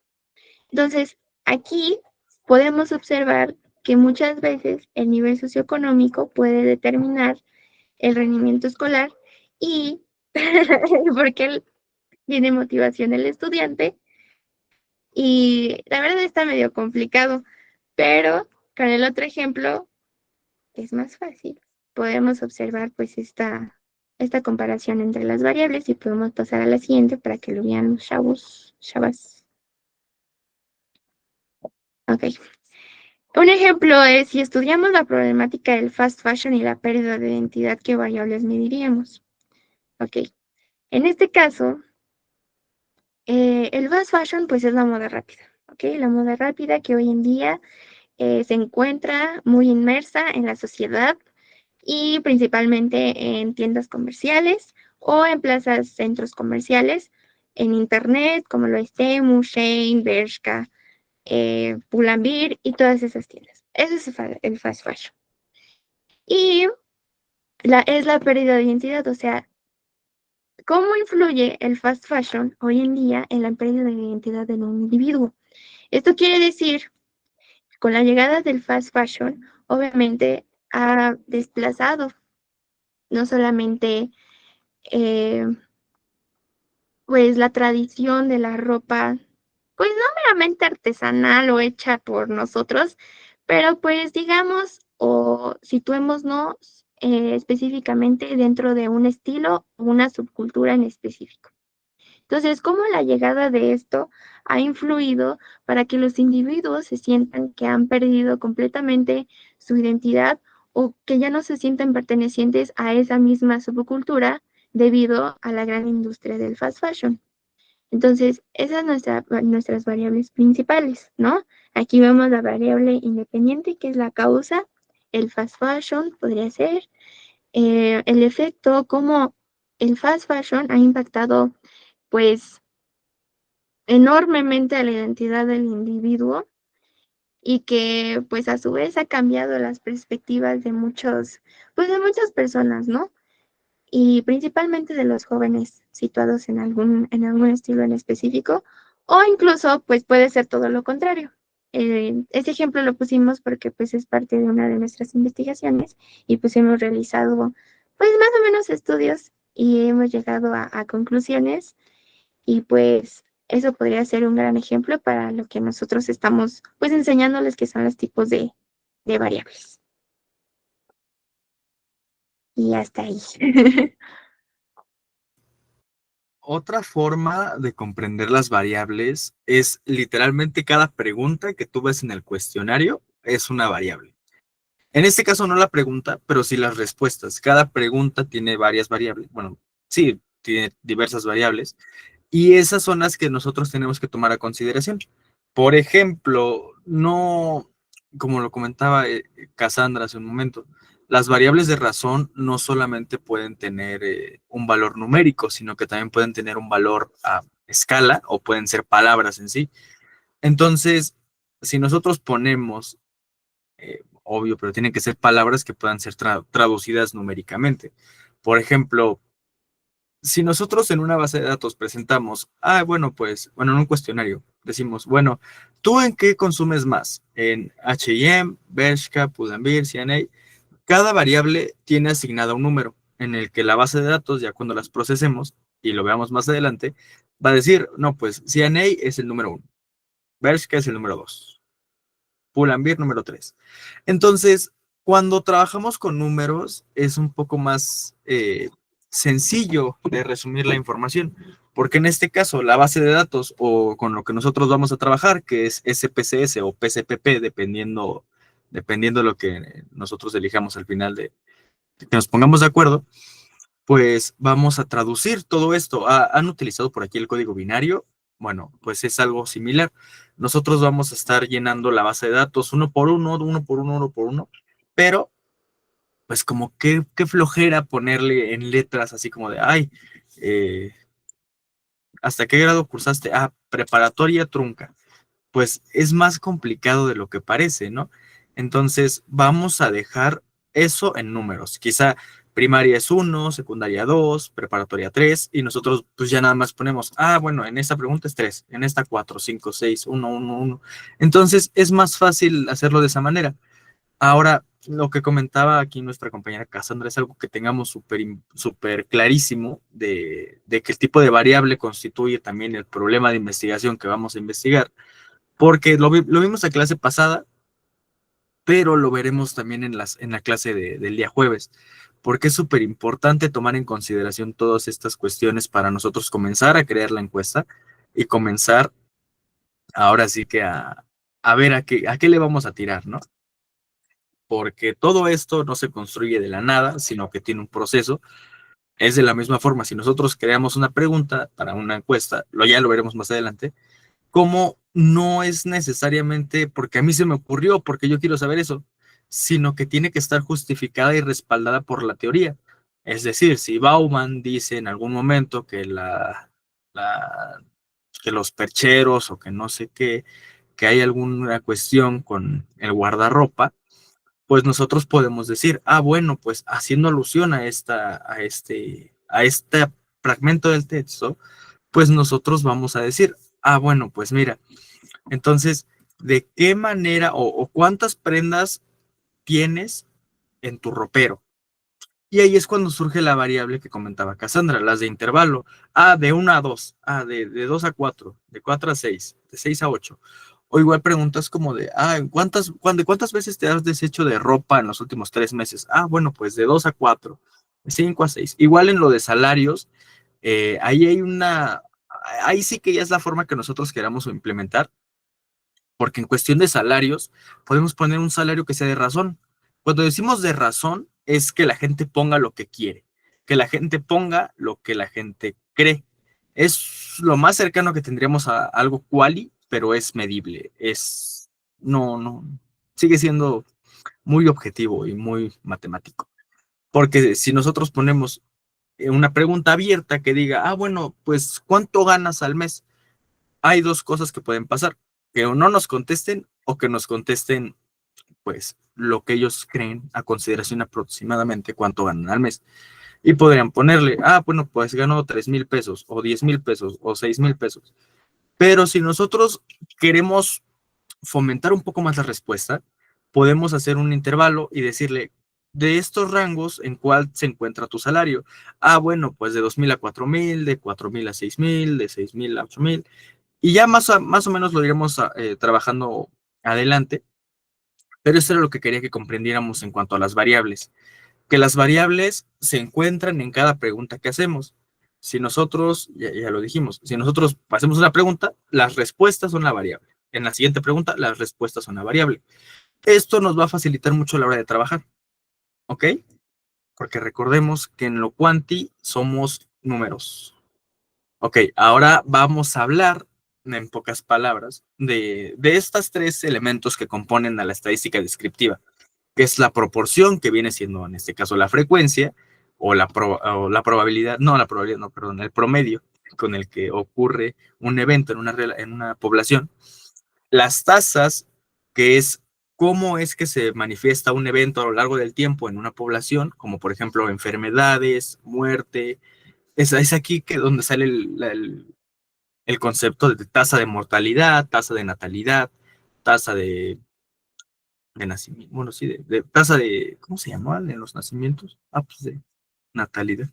Entonces, aquí podemos observar que muchas veces el nivel socioeconómico puede determinar el rendimiento escolar y porque tiene motivación el estudiante. Y la verdad está medio complicado, pero con el otro ejemplo es más fácil. Podemos observar pues esta comparación entre las variables y podemos pasar a la siguiente para que lo vean los chavas. Ok. Un ejemplo es si estudiamos la problemática del fast fashion y la pérdida de identidad, ¿qué variables mediríamos? Ok. En este caso, el fast fashion pues es la moda rápida. Ok. La moda rápida que hoy en día se encuentra muy inmersa en la sociedad y principalmente en tiendas comerciales o en plazas, centros comerciales, en internet, como lo es Temu, Shein, Bershka, Pull&Bear y todas esas tiendas. Eso es el fast fashion. Y es la pérdida de identidad, o sea, ¿cómo influye el fast fashion hoy en día en la pérdida de identidad de un individuo? Esto quiere decir, con la llegada del fast fashion, obviamente ha desplazado no solamente pues la tradición de la ropa, pues no meramente artesanal o hecha por nosotros, pero pues digamos o situémonos específicamente dentro de un estilo o una subcultura en específico. Entonces, ¿cómo la llegada de esto ha influido para que los individuos se sientan que han perdido completamente su identidad o que ya no se sienten pertenecientes a esa misma subcultura debido a la gran industria del fast fashion? Entonces, esas son nuestras variables principales, ¿no? Aquí vemos la variable independiente, que es la causa, el fast fashion podría ser, el efecto, cómo el fast fashion ha impactado pues enormemente a la identidad del individuo y que pues a su vez ha cambiado las perspectivas de pues de muchas personas, ¿no? Y principalmente de los jóvenes situados en algún estilo en específico, o incluso pues puede ser todo lo contrario. Ese ejemplo lo pusimos porque pues es parte de una de nuestras investigaciones y pues hemos realizado pues más o menos estudios y hemos llegado a conclusiones y pues eso podría ser un gran ejemplo para lo que nosotros estamos pues enseñándoles que son los tipos de variables. Y hasta ahí. Otra forma de comprender las variables es literalmente cada pregunta que tú ves en el cuestionario es una variable. En este caso no la pregunta, pero sí las respuestas. Cada pregunta tiene varias variables. Bueno, sí, tiene diversas variables. Y esas son las que nosotros tenemos que tomar a consideración. Por ejemplo, no, como lo comentaba Cassandra hace un momento, las variables de razón no solamente pueden tener un valor numérico, sino que también pueden tener un valor a escala o pueden ser palabras en sí. Entonces, si nosotros ponemos, obvio, pero tienen que ser palabras que puedan ser traducidas numéricamente. Por ejemplo, si nosotros en una base de datos presentamos, en un cuestionario, decimos, bueno, ¿tú en qué consumes más? ¿En H&M, Bershka, Pull&Bear, C&A? Cada variable tiene asignada un número en el que la base de datos, ya cuando las procesemos y lo veamos más adelante, va a decir, no, pues CNA es el número 1, Bershka es el número 2, Pull&Bear número 3. Entonces, cuando trabajamos con números, es un poco más sencillo de resumir la información, porque en este caso, la base de datos o con lo que nosotros vamos a trabajar, que es SPSS o PCPP, dependiendo de lo que nosotros elijamos al final de que nos pongamos de acuerdo, pues vamos a traducir todo esto. ¿Han utilizado por aquí el código binario? Bueno, pues es algo similar. Nosotros vamos a estar llenando la base de datos uno por uno, uno por uno, pero pues como qué flojera ponerle en letras así como de, ay, ¿hasta qué grado cursaste? Ah, preparatoria trunca. Pues es más complicado de lo que parece, ¿no? Entonces vamos a dejar eso en números. Quizá primaria es 1, secundaria 2, preparatoria 3, y nosotros pues ya nada más ponemos, bueno, en esta pregunta es 3, en esta 4, 5, 6, 1, 1, 1. Entonces es más fácil hacerlo de esa manera. Ahora, lo que comentaba aquí nuestra compañera Cassandra es algo que tengamos súper clarísimo de qué tipo de variable constituye también el problema de investigación que vamos a investigar, porque lo vimos en la clase pasada, pero lo veremos también en la clase del día jueves, porque es súper importante tomar en consideración todas estas cuestiones para nosotros comenzar a crear la encuesta y comenzar ahora sí que a ver a qué le vamos a tirar, ¿no? Porque todo esto no se construye de la nada, sino que tiene un proceso. Es de la misma forma, si nosotros creamos una pregunta para una encuesta, ya lo veremos más adelante, como no es necesariamente porque a mí se me ocurrió, porque yo quiero saber eso, sino que tiene que estar justificada y respaldada por la teoría. Es decir, si Bauman dice en algún momento que que los percheros o que no sé qué, que hay alguna cuestión con el guardarropa, pues nosotros podemos decir, bueno, pues haciendo alusión a este fragmento del texto, pues nosotros vamos a decir, bueno, pues mira, entonces, ¿de qué manera o cuántas prendas tienes en tu ropero? Y ahí es cuando surge la variable que comentaba Cassandra, las de intervalo. De 1 a 2, de 2 a 4, de 4 a 6, de 6 a 8. O igual preguntas como ¿cuántas veces te has deshecho de ropa en los últimos 3 meses? Bueno, pues de 2 a 4, de 5 a 6. Igual en lo de salarios, ahí sí que ya es la forma que nosotros queramos implementar, porque en cuestión de salarios, podemos poner un salario que sea de razón. Cuando decimos de razón, es que la gente ponga lo que quiere, que la gente ponga lo que la gente cree. Es lo más cercano que tendríamos a algo quali, pero es medible. No, sigue siendo muy objetivo y muy matemático. Porque si nosotros ponemos una pregunta abierta que diga, bueno, pues, ¿cuánto ganas al mes? Hay dos cosas que pueden pasar, que no nos contesten o que nos contesten, pues, lo que ellos creen a consideración aproximadamente cuánto ganan al mes. Y podrían ponerle, bueno, pues gano 3,000 pesos o 10,000 pesos o 6,000 pesos. Pero si nosotros queremos fomentar un poco más la respuesta, podemos hacer un intervalo y decirle, de estos rangos, ¿en cuál se encuentra tu salario? Bueno, pues de 2,000 a 4,000, de 4,000 a 6,000, de 6,000 a 8,000. Y ya más o menos lo iremos trabajando adelante, pero eso era lo que quería que comprendiéramos en cuanto a las variables, que las variables se encuentran en cada pregunta que hacemos. Si nosotros, ya lo dijimos, si nosotros hacemos una pregunta, las respuestas son la variable. En la siguiente pregunta, las respuestas son la variable. Esto nos va a facilitar mucho a la hora de trabajar, ¿ok? Porque recordemos que en lo cuanti somos números. Ok, ahora vamos a hablar, en pocas palabras, de estos 3 elementos que componen a la estadística descriptiva, que es la proporción, que viene siendo en este caso la frecuencia, o la probabilidad, perdón, el promedio con el que ocurre un evento en una población, las tasas, que es cómo es que se manifiesta un evento a lo largo del tiempo en una población, como por ejemplo enfermedades, muerte. Es aquí que donde sale el concepto de tasa de mortalidad, tasa de natalidad, tasa de de nacimiento, bueno, sí, de tasa de, ¿cómo se llamaban en los nacimientos? Pues de natalidad,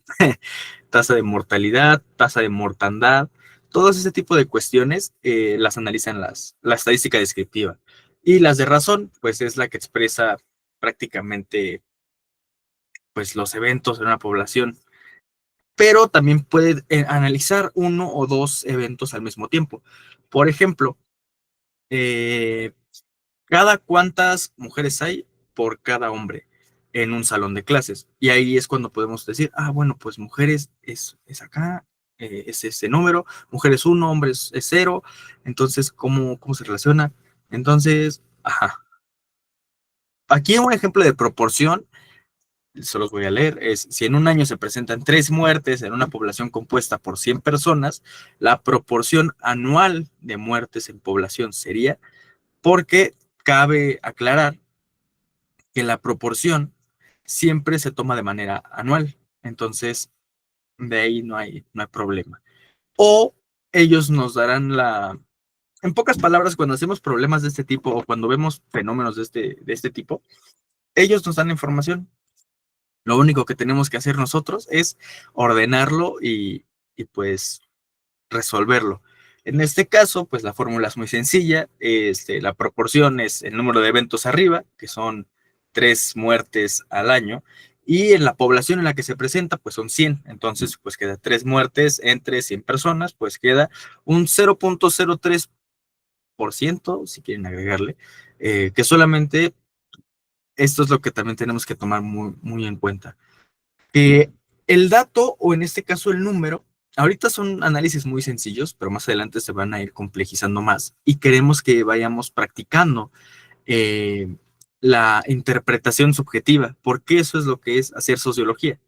tasa de mortalidad, tasa de mortandad, todo ese tipo de cuestiones las analizan la estadística descriptiva. Y las de razón, pues es la que expresa prácticamente pues los eventos en una población, pero también puede analizar uno o dos eventos al mismo tiempo. Por ejemplo, eh, cada cuántas mujeres hay por cada hombre en un salón de clases. Y ahí es cuando podemos decir, bueno, pues mujeres es acá, es ese número, mujeres uno, hombres es cero. Entonces, ¿cómo se relaciona? Entonces, aquí un ejemplo de proporción, se los voy a leer, es si en un año se presentan 3 muertes en una población compuesta por 100 personas, la proporción anual de muertes en población sería, porque cabe aclarar que la proporción siempre se toma de manera anual. Entonces, de ahí no hay problema. O ellos nos darán en pocas palabras, cuando hacemos problemas de este tipo o cuando vemos fenómenos de este tipo, ellos nos dan información. Lo único que tenemos que hacer nosotros es ordenarlo y pues resolverlo. En este caso, pues la fórmula es muy sencilla. La proporción es el número de eventos arriba, que son 3 muertes al año, y en la población en la que se presenta, pues son 100. Entonces, pues queda 3 muertes entre 100 personas, pues queda un 0.03%, si quieren agregarle, que solamente esto es lo que también tenemos que tomar muy, muy en cuenta. El dato, o en este caso el número, ahorita son análisis muy sencillos, pero más adelante se van a ir complejizando más y queremos que vayamos practicando eh, la interpretación subjetiva, porque eso es lo que es hacer sociología.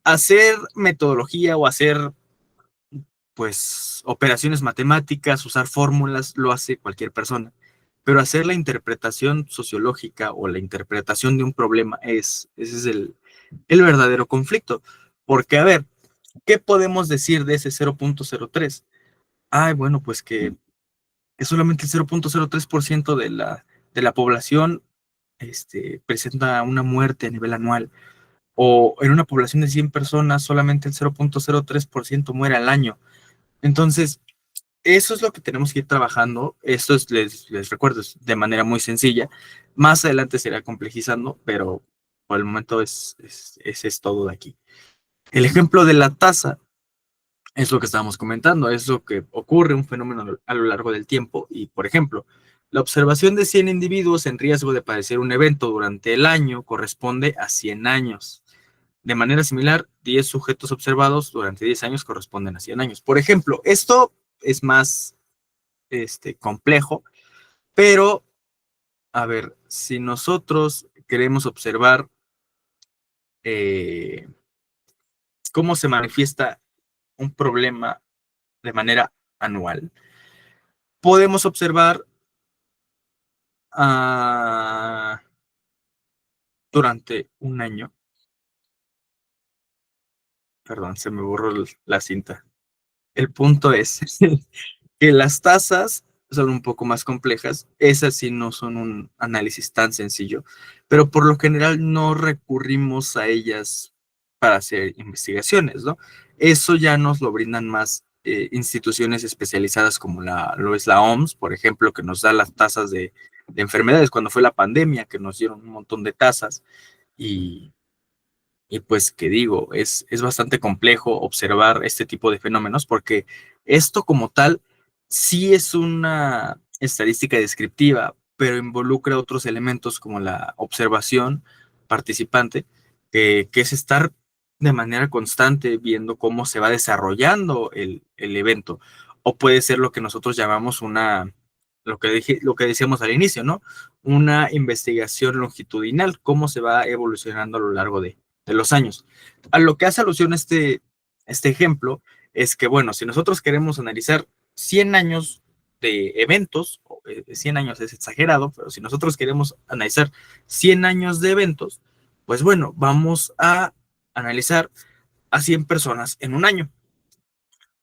Hacer metodología o hacer pues operaciones matemáticas, usar fórmulas, lo hace cualquier persona. Pero hacer la interpretación sociológica o la interpretación de un problema ese es el verdadero conflicto. Porque, a ver, ¿qué podemos decir de ese 0.03? Bueno, pues que solamente el 0.03% de la población presenta una muerte a nivel anual. O en una población de 100 personas, solamente el 0.03% muere al año. Entonces, eso es lo que tenemos que ir trabajando. Esto les recuerdo, es de manera muy sencilla. Más adelante se irá complejizando, pero por el momento es todo de aquí. El ejemplo de la tasa es lo que estábamos comentando, es lo que ocurre, un fenómeno a lo largo del tiempo. Y, por ejemplo, la observación de 100 individuos en riesgo de padecer un evento durante el año corresponde a 100 años. De manera similar, 10 sujetos observados durante 10 años corresponden a 100 años. Por ejemplo, esto es más complejo, pero, a ver, si nosotros queremos observar eh, cómo se manifiesta un problema de manera anual, podemos observar durante un año, perdón, se me borró la cinta. El punto es que las tasas son un poco más complejas, esas sí no son un análisis tan sencillo, pero por lo general no recurrimos a ellas para hacer investigaciones, ¿no? Eso ya nos lo brindan más instituciones especializadas como lo es la OMS, por ejemplo, que nos da las tasas de enfermedades cuando fue la pandemia, que nos dieron un montón de tasas y pues que digo, es bastante complejo observar este tipo de fenómenos porque esto como tal sí es una estadística descriptiva, pero involucra otros elementos como la observación participante, que es estar de manera constante viendo cómo se va desarrollando el evento. O puede ser lo que nosotros llamamos lo que decíamos al inicio, ¿no? Una investigación longitudinal, cómo se va evolucionando a lo largo de los años. A lo que hace alusión este ejemplo es que, bueno, si nosotros queremos analizar 100 años de eventos, 100 años es exagerado, pero si nosotros queremos analizar 100 años de eventos, pues bueno, vamos a analizar a 100 personas en un año.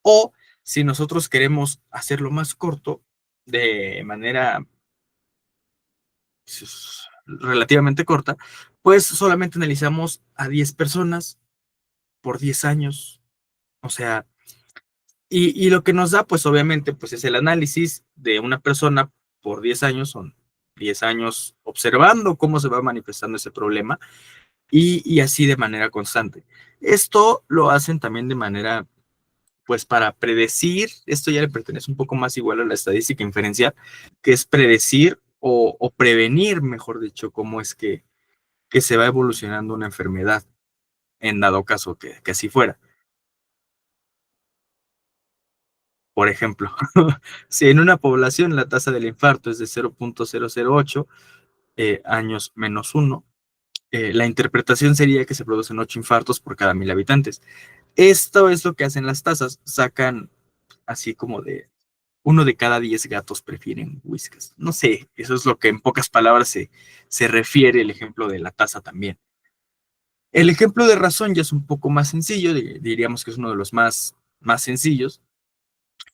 O si nosotros queremos hacerlo más corto, de manera relativamente corta, pues solamente analizamos a 10 personas por 10 años. O sea, y lo que nos da, pues obviamente, pues es el análisis de una persona por 10 años, son 10 años observando cómo se va manifestando ese problema y así de manera constante. Esto lo hacen también de manera, pues para predecir, esto ya le pertenece un poco más igual a la estadística inferencial, que es predecir o prevenir, mejor dicho, cómo es que se va evolucionando una enfermedad, en dado caso que así fuera. Por ejemplo, si en una población la tasa del infarto es de 0.008 años menos 1, la interpretación sería que se producen 8 infartos por cada 1000 habitantes. Esto es lo que hacen las tasas, sacan así como de 1 de cada 10 gatos prefieren whiskas. No sé, eso es lo que en pocas palabras se refiere el ejemplo de la tasa también. El ejemplo de razón ya es un poco más sencillo, diríamos que es uno de los más sencillos,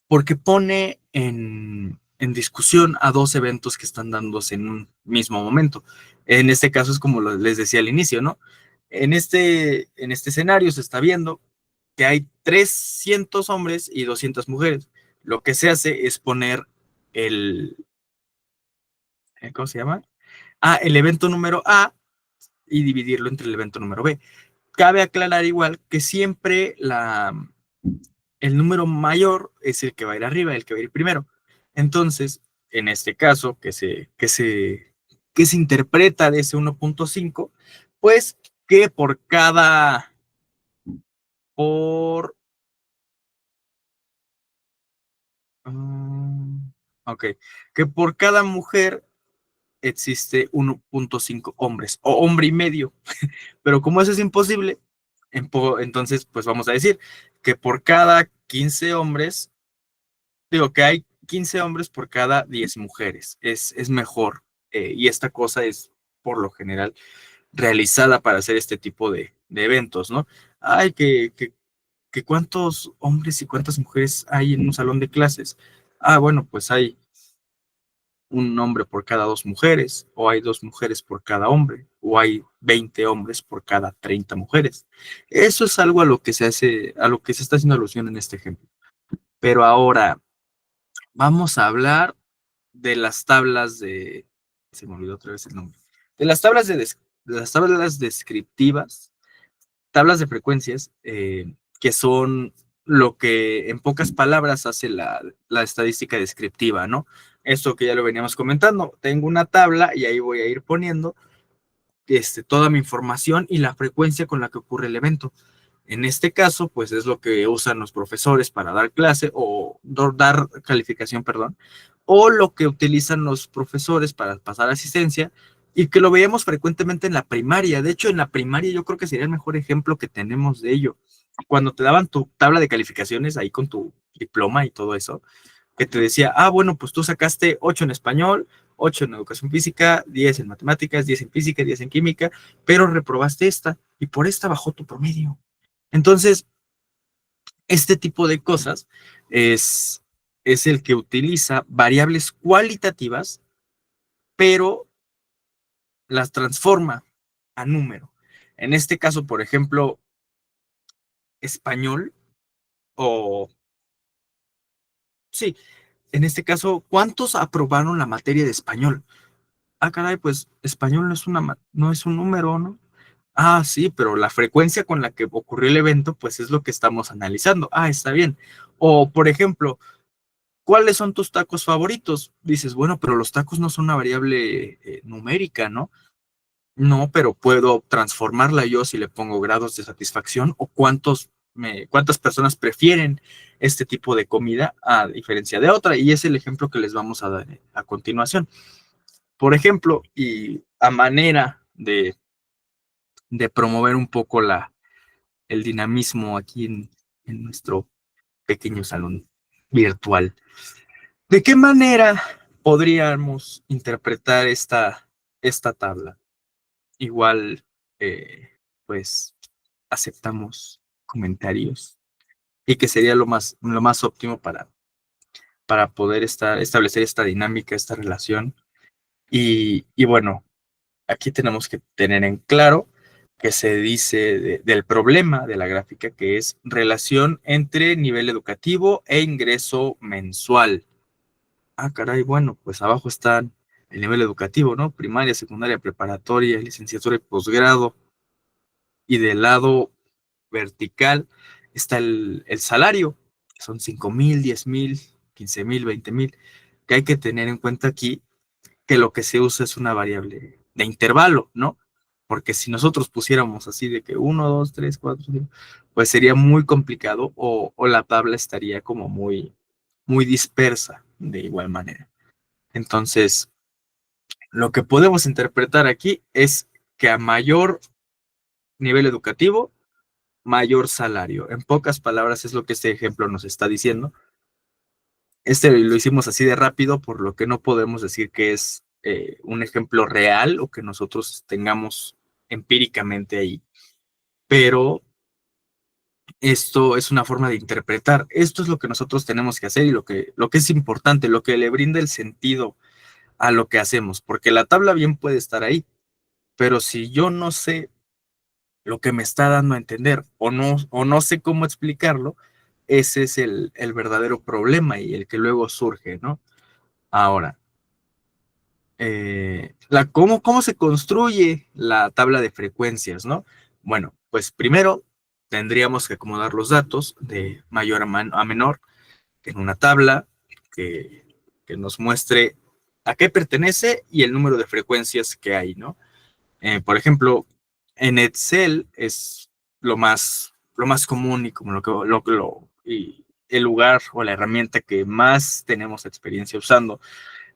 porque pone en discusión a dos eventos que están dándose en un mismo momento. En este caso es como les decía al inicio, ¿no? En este escenario se está viendo que hay 300 hombres y 200 mujeres. Lo que se hace es poner el, ¿cómo se llama? El evento número A y dividirlo entre el evento número B. Cabe aclarar igual que siempre el número mayor es el que va a ir arriba, el que va a ir primero. Entonces, en este caso, que se interpreta de ese 1.5, pues que por, ok, que por cada mujer existe 1.5 hombres, o hombre y medio, pero como eso es imposible, entonces, pues vamos a decir que por cada 15 hombres, digo que hay 15 hombres por cada 10 mujeres. Es mejor. Y esta cosa es, por lo general, realizada para hacer este tipo de eventos, ¿no? Hay que cuántos hombres y cuántas mujeres hay en un salón de clases. Bueno, pues hay un hombre por cada 2 mujeres, o hay 2 mujeres por cada hombre, o hay 20 hombres por cada 30 mujeres. Eso es algo a lo que se está haciendo alusión en este ejemplo. Pero ahora, vamos a hablar de las tablas se me olvidó otra vez el nombre, de las tablas de las tablas descriptivas, tablas de frecuencias, que son lo que en pocas palabras hace la estadística descriptiva, ¿no? Esto que ya lo veníamos comentando, tengo una tabla y ahí voy a ir poniendo toda mi información y la frecuencia con la que ocurre el evento. En este caso, pues es lo que usan los profesores para dar clase o dar calificación, perdón, o lo que utilizan los profesores para pasar asistencia y que lo veíamos frecuentemente en la primaria. De hecho, en la primaria yo creo que sería el mejor ejemplo que tenemos de ello. Cuando te daban tu tabla de calificaciones ahí con tu diploma y todo eso, que te decía, bueno, pues tú sacaste 8 en español, 8 en educación física, 10 en matemáticas, 10 en física, 10 en química, pero reprobaste esta y por esta bajó tu promedio. Entonces, este tipo de cosas es el que utiliza variables cualitativas, pero las transforma a número. En este caso, por ejemplo, español, o sí, en este caso, ¿cuántos aprobaron la materia de español? Caray, pues español no es un número, ¿no? Sí, pero la frecuencia con la que ocurrió el evento, pues es lo que estamos analizando. Está bien. O, por ejemplo, ¿cuáles son tus tacos favoritos? Dices, bueno, pero los tacos no son una variable numérica, ¿no? No, pero puedo transformarla yo si le pongo grados de satisfacción o cuántas personas prefieren este tipo de comida a diferencia de otra. Y es el ejemplo que les vamos a dar a continuación. Por ejemplo, y a manera de promover un poco el dinamismo aquí en nuestro pequeño salón virtual. ¿De qué manera podríamos interpretar esta tabla? Igual, pues, aceptamos comentarios y que sería lo más óptimo para poder establecer esta dinámica, esta relación. Y bueno, aquí tenemos que tener en claro que se dice del problema de la gráfica, que es relación entre nivel educativo e ingreso mensual. Ah, caray, bueno, pues abajo están el nivel educativo, ¿no? Primaria, secundaria, preparatoria, licenciatura y posgrado. Y del lado vertical está el salario, que son 5,000, 10,000, 15,000, 20,000, que hay que tener en cuenta aquí que lo que se usa es una variable de intervalo, ¿no? Porque si nosotros pusiéramos así de que 1, 2, 3, 4, 5, pues sería muy complicado o la tabla estaría como muy, muy dispersa de igual manera. Entonces, lo que podemos interpretar aquí es que a mayor nivel educativo, mayor salario. En pocas palabras es lo que este ejemplo nos está diciendo. Lo hicimos así de rápido, por lo que no podemos decir que es un ejemplo real o que nosotros tengamos empíricamente ahí. Pero esto es una forma de interpretar. Esto es lo que nosotros tenemos que hacer y lo que es importante, lo que le brinda el sentido a lo que hacemos, porque la tabla bien puede estar ahí, pero si yo no sé lo que me está dando a entender o no sé cómo explicarlo, ese es el verdadero problema y el que luego surge, ¿no? Ahora, ¿cómo se construye la tabla de frecuencias, ¿no? Bueno, pues primero tendríamos que acomodar los datos de mayor a menor en una tabla que nos muestre a qué pertenece y el número de frecuencias que hay, ¿no? Por ejemplo, en Excel es lo más común y como y el lugar o la herramienta que más tenemos experiencia usando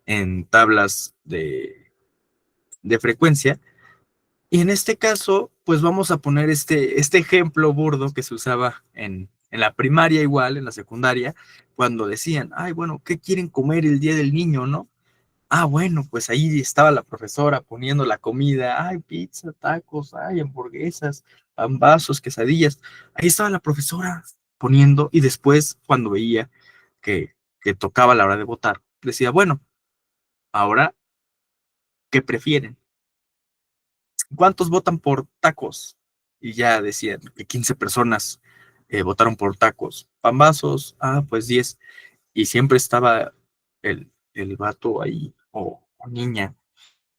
en tablas de frecuencia. Y en este caso, pues vamos a poner este ejemplo burdo que se usaba en la primaria igual, en la secundaria, cuando decían, ay, bueno, ¿qué quieren comer el día del niño, no? Ah, bueno, pues ahí estaba la profesora poniendo la comida, ay, pizza, tacos, ay, hamburguesas, pambazos, quesadillas. Ahí estaba la profesora poniendo y después cuando veía que tocaba la hora de votar, decía, bueno, ahora, ¿qué prefieren? ¿Cuántos votan por tacos? Y ya decían que 15 personas votaron por tacos. Pambazos, ah, pues 10. Y siempre estaba el vato ahí o niña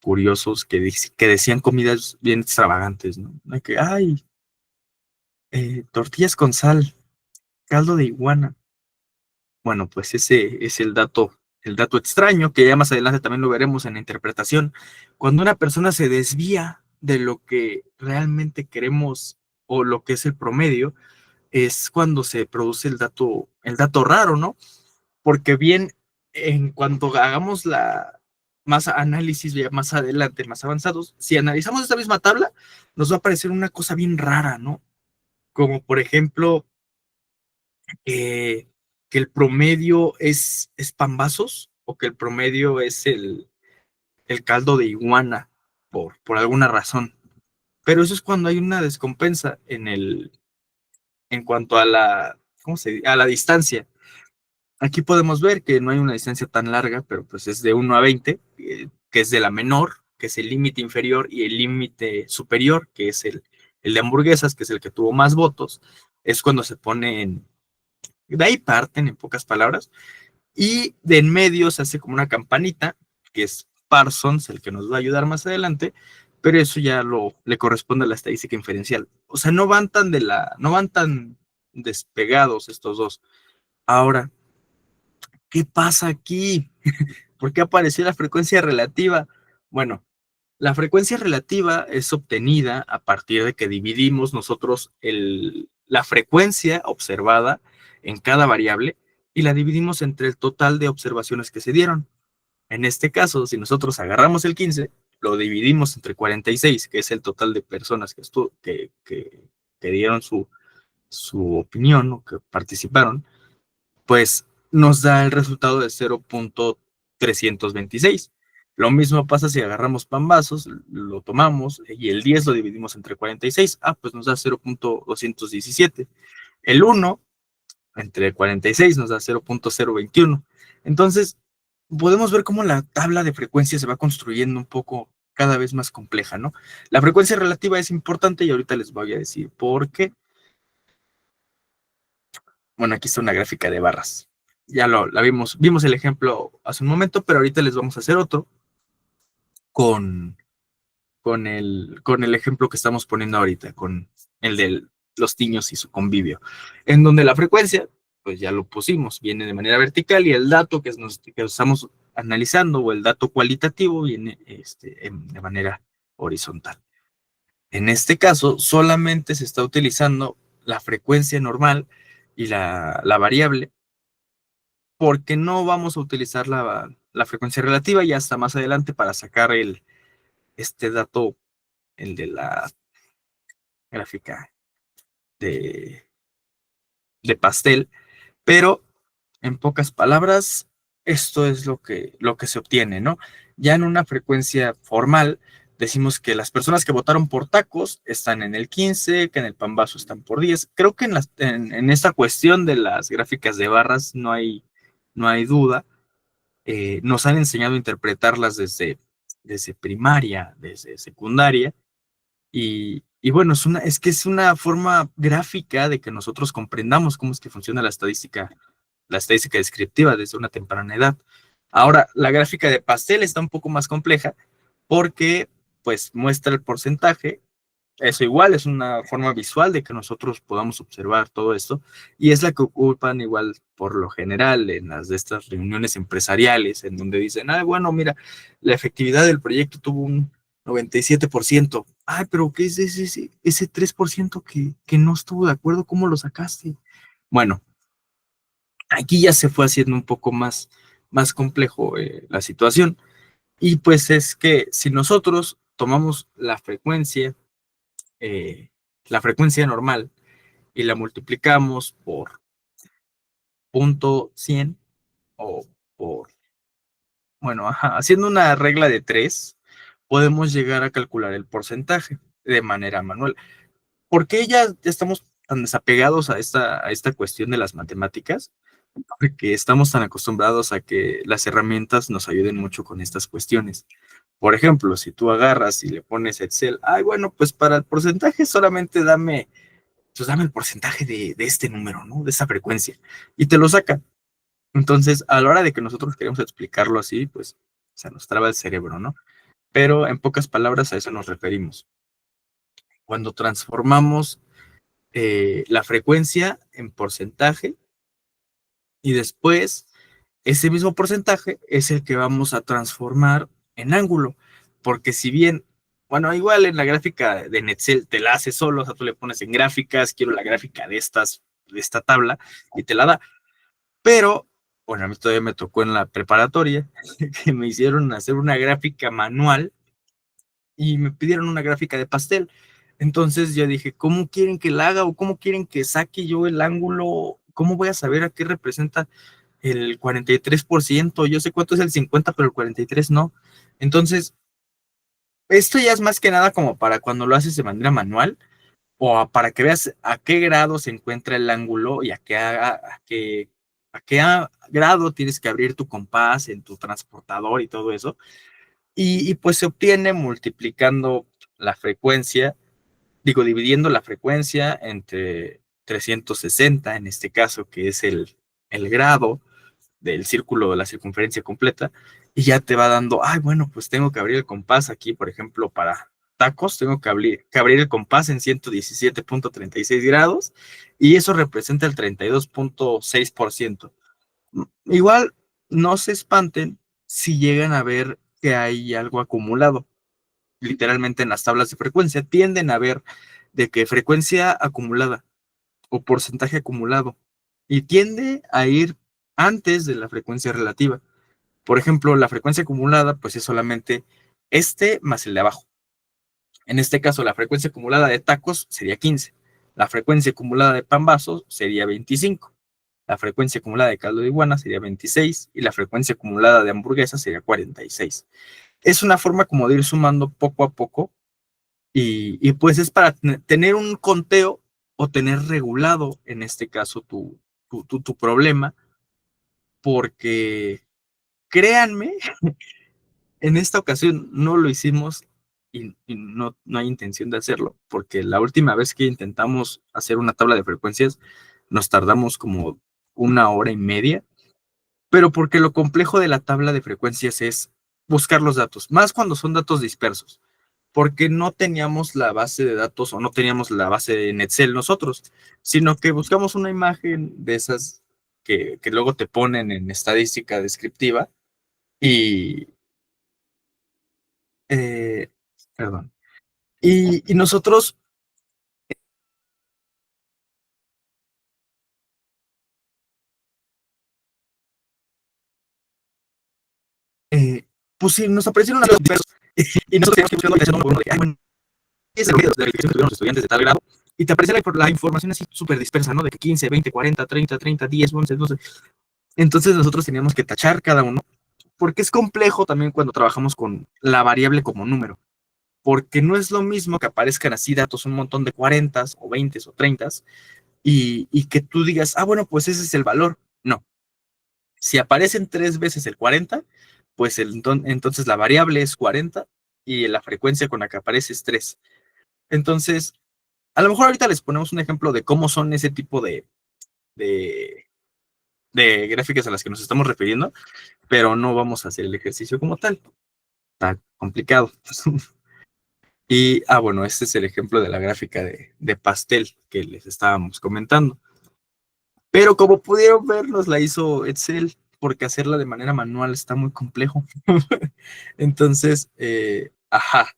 curiosos que decían comidas bien extravagantes, ¿no? Que, ay, tortillas con sal, caldo de iguana. Bueno, pues ese es el dato extraño, que ya más adelante también lo veremos en la interpretación. Cuando una persona se desvía de lo que realmente queremos o lo que es el promedio, es cuando se produce el dato raro, ¿no? Porque bien, en cuanto hagamos más análisis ya más adelante, más avanzados, si analizamos esta misma tabla, nos va a aparecer una cosa bien rara, ¿no? Como por ejemplo, que el promedio es pambazos o que el promedio es el caldo de iguana por alguna razón. Pero eso es cuando hay una descompensa en cuanto a a la distancia. Aquí podemos ver que no hay una distancia tan larga, pero pues es de 1 a 20, que es de la menor, que es el límite inferior, y el límite superior, que es el de hamburguesas, que es el que tuvo más votos. Es cuando se pone de ahí parten, en pocas palabras, y de en medio se hace como una campanita, que es Parsons, el que nos va a ayudar más adelante, pero eso ya le corresponde a la estadística inferencial. O sea, no van tan despegados estos dos. Ahora, ¿qué pasa aquí? ¿Por qué apareció la frecuencia relativa? Bueno, la frecuencia relativa es obtenida a partir de que dividimos nosotros la frecuencia observada en cada variable y la dividimos entre el total de observaciones que se dieron. En este caso, si nosotros agarramos el 15, lo dividimos entre 46, que es el total de personas que dieron su opinión o que participaron, pues nos da el resultado de 0.326. Lo mismo pasa si agarramos pambazos, lo tomamos y el 10 lo dividimos entre 46. Ah, pues nos da 0.217. El 1 entre 46 nos da 0.021. Entonces, podemos ver cómo la tabla de frecuencias se va construyendo un poco cada vez más compleja, ¿no? La frecuencia relativa es importante y ahorita les voy a decir por qué. Bueno, aquí está una gráfica de barras. Ya la vimos el ejemplo hace un momento, pero ahorita les vamos a hacer otro con el ejemplo que estamos poniendo ahorita, con el de los niños y su convivio, en donde la frecuencia, pues ya lo pusimos, viene de manera vertical y el dato que estamos analizando o el dato cualitativo viene de manera horizontal. En este caso, solamente se está utilizando la frecuencia normal y la variable, porque no vamos a utilizar la frecuencia relativa y hasta más adelante para sacar este dato, el de la gráfica de pastel, pero en pocas palabras, esto es lo que se obtiene, ¿no? Ya en una frecuencia formal, decimos que las personas que votaron por tacos están en el 15, que en el pambazo están por 10. Creo que en esta cuestión de las gráficas de barras no hay duda. Nos han enseñado a interpretarlas desde primaria, desde secundaria, y bueno, es que es una forma gráfica de que nosotros comprendamos cómo es que funciona la estadística descriptiva desde una temprana edad. Ahora, la gráfica de pastel está un poco más compleja porque pues muestra el porcentaje. Eso igual es una forma visual de que nosotros podamos observar todo esto, y es la que ocupan igual por lo general en las de estas reuniones empresariales, en donde dicen, bueno, mira, la efectividad del proyecto tuvo un 97%. Ay, pero ¿qué es ese 3% que no estuvo de acuerdo? ¿Cómo lo sacaste? Bueno, aquí ya se fue haciendo un poco más complejo la situación, y pues es que si nosotros tomamos la frecuencia normal y la multiplicamos por 0.100 o haciendo una regla de 3, podemos llegar a calcular el porcentaje de manera manual. ¿Por qué ya estamos tan desapegados a esta cuestión de las matemáticas? Porque estamos tan acostumbrados a que las herramientas nos ayuden mucho con estas cuestiones. Por ejemplo, si tú agarras y le pones Excel, bueno, pues para el porcentaje solamente dame el porcentaje de este número, ¿no? De esa frecuencia. Y te lo saca. Entonces, a la hora de que nosotros queremos explicarlo así, pues se nos traba el cerebro, ¿no? Pero en pocas palabras a eso nos referimos. Cuando transformamos la frecuencia en porcentaje y después ese mismo porcentaje es el que vamos a transformar en ángulo, porque si bien, bueno, igual en la gráfica de Excel te la hace solo, o sea, tú le pones en gráficas, quiero la gráfica de esta tabla, y te la da, pero, bueno, a mí todavía me tocó en la preparatoria, que me hicieron hacer una gráfica manual, y me pidieron una gráfica de pastel. Entonces yo dije, ¿cómo quieren que la haga o cómo quieren que saque yo el ángulo? ¿Cómo voy a saber a qué representa el 43%? Yo sé cuánto es el 50, pero el 43 no. Entonces, esto ya es más que nada como para cuando lo haces de manera manual, o para que veas a qué grado se encuentra el ángulo y a qué grado tienes que abrir tu compás en tu transportador y todo eso. Y pues se obtiene multiplicando la frecuencia, dividiendo la frecuencia entre 360, en este caso, que es el grado del círculo de la circunferencia completa, y ya te va dando, bueno, pues tengo que abrir el compás aquí, por ejemplo, para tacos, tengo que abrir el compás en 117.36 grados, y eso representa el 32.6%. Igual, no se espanten si llegan a ver que hay algo acumulado. Literalmente en las tablas de frecuencia tienden a ver de que frecuencia acumulada o porcentaje acumulado, y tiende a ir antes de la frecuencia relativa. Por ejemplo, la frecuencia acumulada pues es solamente más el de abajo. En este caso, la frecuencia acumulada de tacos sería 15. La frecuencia acumulada de pambazos sería 25. La frecuencia acumulada de caldo de iguana sería 26. Y la frecuencia acumulada de hamburguesa sería 46. Es una forma como de ir sumando poco a poco. Y pues es para tener un conteo o tener regulado, en este caso, tu problema. Porque créanme En esta ocasión no lo hicimos y no hay intención de hacerlo, porque la última vez que intentamos hacer una tabla de frecuencias nos tardamos como 1 hora y media, pero porque lo complejo de la tabla de frecuencias es buscar los datos, más cuando son datos dispersos, porque no teníamos la base de datos o no teníamos la base en Excel nosotros, sino que buscamos una imagen de esas que luego te ponen en estadística descriptiva y, eh, perdón, y nosotros, pues sí, nos aparecieron unas cosas diversas y nosotros teníamos que buscar la uno por uno de, ay, bueno, es el video de verificación que tuvieron los estudiantes de tal grado, y te aparece la información así súper dispersa, ¿no? De que 15, 20, 40, 30, 30, 10, 11, 12. Entonces nosotros teníamos que tachar cada uno, porque es complejo también cuando trabajamos con la variable como número, porque no es lo mismo que aparezcan así datos, un montón de 40 o 20 o 30, y que tú digas, ah, bueno, pues ese es el valor. No. Si aparecen 3 veces el 40, pues entonces la variable es 40 y la frecuencia con la que aparece es 3. Entonces, a lo mejor ahorita les ponemos un ejemplo de cómo son ese tipo de, de gráficas a las que nos estamos refiriendo, pero no vamos a hacer el ejercicio como tal. Está complicado. Y, bueno, este es el ejemplo de la gráfica de pastel que les estábamos comentando. Pero como pudieron ver, nos la hizo Excel, porque hacerla de manera manual está muy complejo. Entonces, ajá.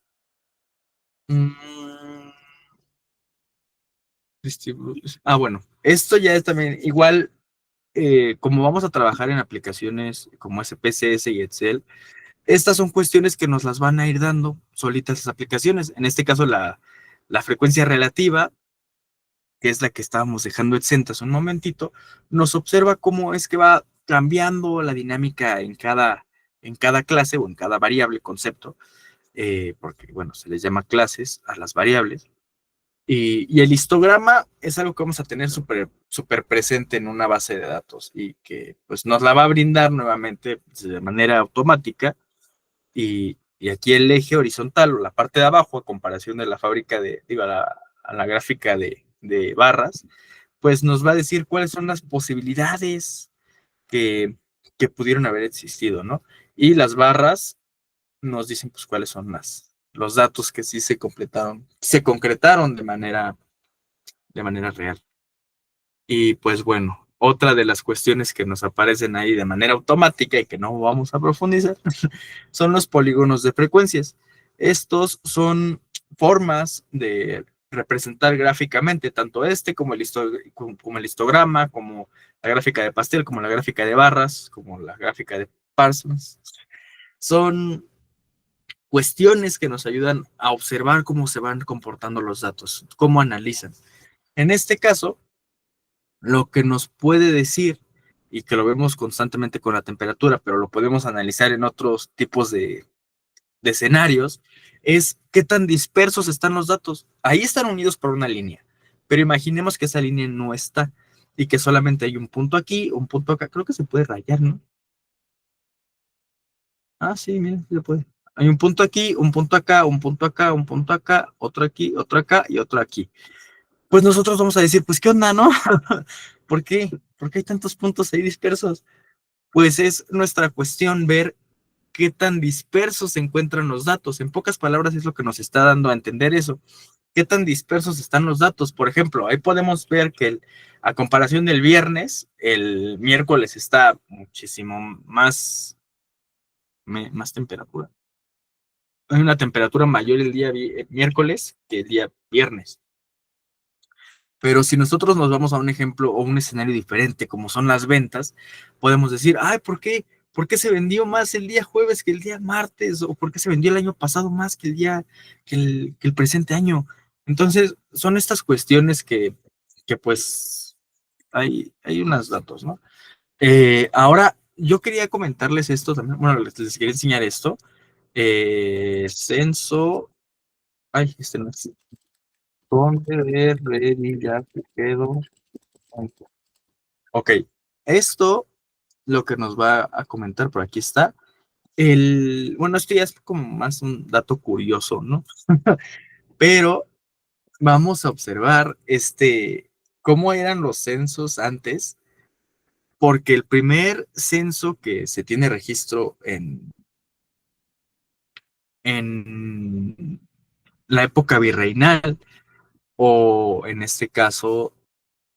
Bueno, esto ya es también igual, como vamos a trabajar en aplicaciones como SPSS y Excel, estas son cuestiones que nos las van a ir dando solitas las aplicaciones. En este caso, la frecuencia relativa, que es la que estábamos dejando exenta hace un momentito, nos observa cómo es que va cambiando la dinámica en cada clase o en cada variable, concepto, porque, bueno, se les llama clases a las variables. Y el histograma es algo que vamos a tener súper súper presente en una base de datos y que pues nos la va a brindar nuevamente de manera automática. Y aquí el eje horizontal o la parte de abajo, a comparación de la fábrica a la gráfica de barras, pues nos va a decir cuáles son las posibilidades que, que pudieron haber existido, ¿no? Y las barras nos dicen pues cuáles son los datos que sí se concretaron de manera real. Y pues bueno, otra de las cuestiones que nos aparecen ahí de manera automática y que no vamos a profundizar son los polígonos de frecuencias. Estos son formas de representar gráficamente tanto como el histograma, como la gráfica de pastel, como la gráfica de barras, como la gráfica de Parsons. Son cuestiones que nos ayudan a observar cómo se van comportando los datos, cómo analizan. En este caso, lo que nos puede decir, y que lo vemos constantemente con la temperatura, pero lo podemos analizar en otros tipos de escenarios, es qué tan dispersos están los datos. Ahí están unidos por una línea, pero imaginemos que esa línea no está y que solamente hay un punto aquí, un punto acá. Creo que se puede rayar, ¿no? Ah, sí, miren, se puede. Hay un punto aquí, un punto acá, un punto acá, un punto acá, otro aquí, otro acá y otro aquí. Pues nosotros vamos a decir, pues, ¿qué onda, no? ¿Por qué? ¿Por qué hay tantos puntos ahí dispersos? Pues es nuestra cuestión ver qué tan dispersos se encuentran los datos. En pocas palabras es lo que nos está dando a entender eso. ¿Qué tan dispersos están los datos? Por ejemplo, ahí podemos ver que a comparación del viernes, el miércoles está muchísimo más temperatura. Hay una temperatura mayor el día miércoles que el día viernes. Pero si nosotros nos vamos a un ejemplo o un escenario diferente, como son las ventas, podemos decir, ay, ¿por qué se vendió más el día jueves que el día martes? ¿O por qué se vendió el año pasado más que el presente año? Entonces, son estas cuestiones que pues hay unos datos, ¿no? Ahora, yo quería comentarles esto también, bueno, les quería enseñar esto. Censo, no es. ¿Dónde ready ya te quedo? Ok, esto lo que nos va a comentar por aquí está, Bueno, esto ya es como más un dato curioso, ¿no? Pero vamos a observar cómo eran los censos antes, porque el primer censo que se tiene registro en la época virreinal, o en este caso,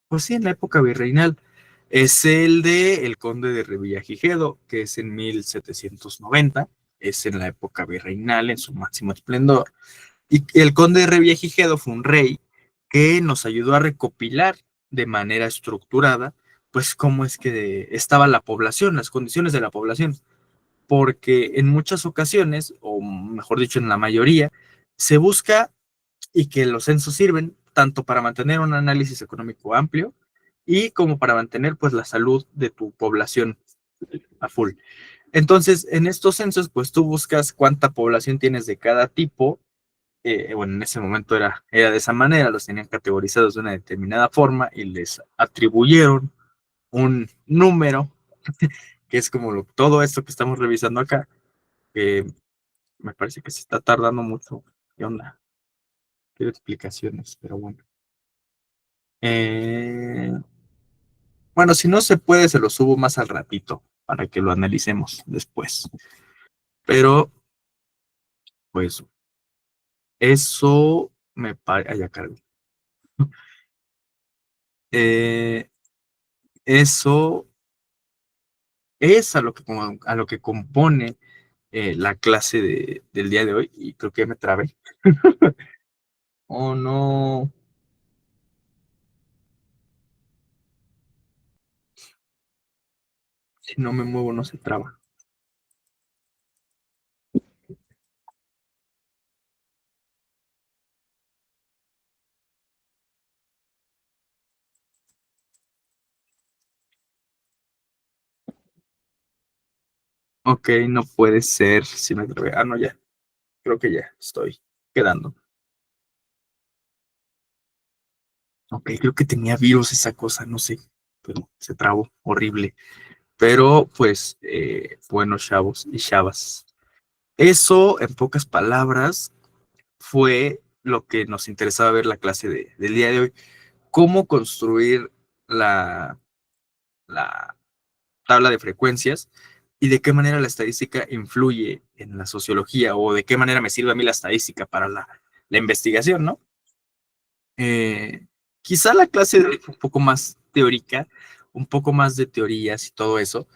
pues sí, en la época virreinal, es el de el conde de Revillagigedo, que es en 1790, es en la época virreinal, en su máximo esplendor. Y el conde de Revillagigedo fue un rey que nos ayudó a recopilar de manera estructurada, pues cómo es que estaba la población, las condiciones de la población, porque en muchas ocasiones, o mejor dicho, en la mayoría, se busca y que los censos sirven tanto para mantener un análisis económico amplio y como para mantener pues la salud de tu población a full. Entonces, en estos censos, pues tú buscas cuánta población tienes de cada tipo. Bueno, en ese momento era de esa manera, los tenían categorizados de una determinada forma y les atribuyeron un número, que es como todo esto que estamos revisando acá, que me parece que se está tardando mucho. ¿Qué onda? Quiero explicaciones, pero bueno. Bueno, si no se puede, se lo subo más al ratito para que lo analicemos después. Pero, pues, eso me parece. Ya cargo. Eso es a lo que compone la clase del día de hoy. Y creo que me trabé. Oh, no. Si no me muevo, no se traba. Ok, no puede ser. Si me trabé. Ah, no, ya. Creo que ya estoy quedando. Ok, creo que tenía virus esa cosa, no sé. Pero se trabó. Horrible. Pero, pues, bueno, chavos y chavas. Eso, en pocas palabras, fue lo que nos interesaba ver la clase del día de hoy. Cómo construir la tabla de frecuencias y de qué manera la estadística influye en la sociología o de qué manera me sirve a mí la estadística para la investigación, ¿no? Quizá la clase de hoy fue un poco más teórica, un poco más de teorías y todo eso,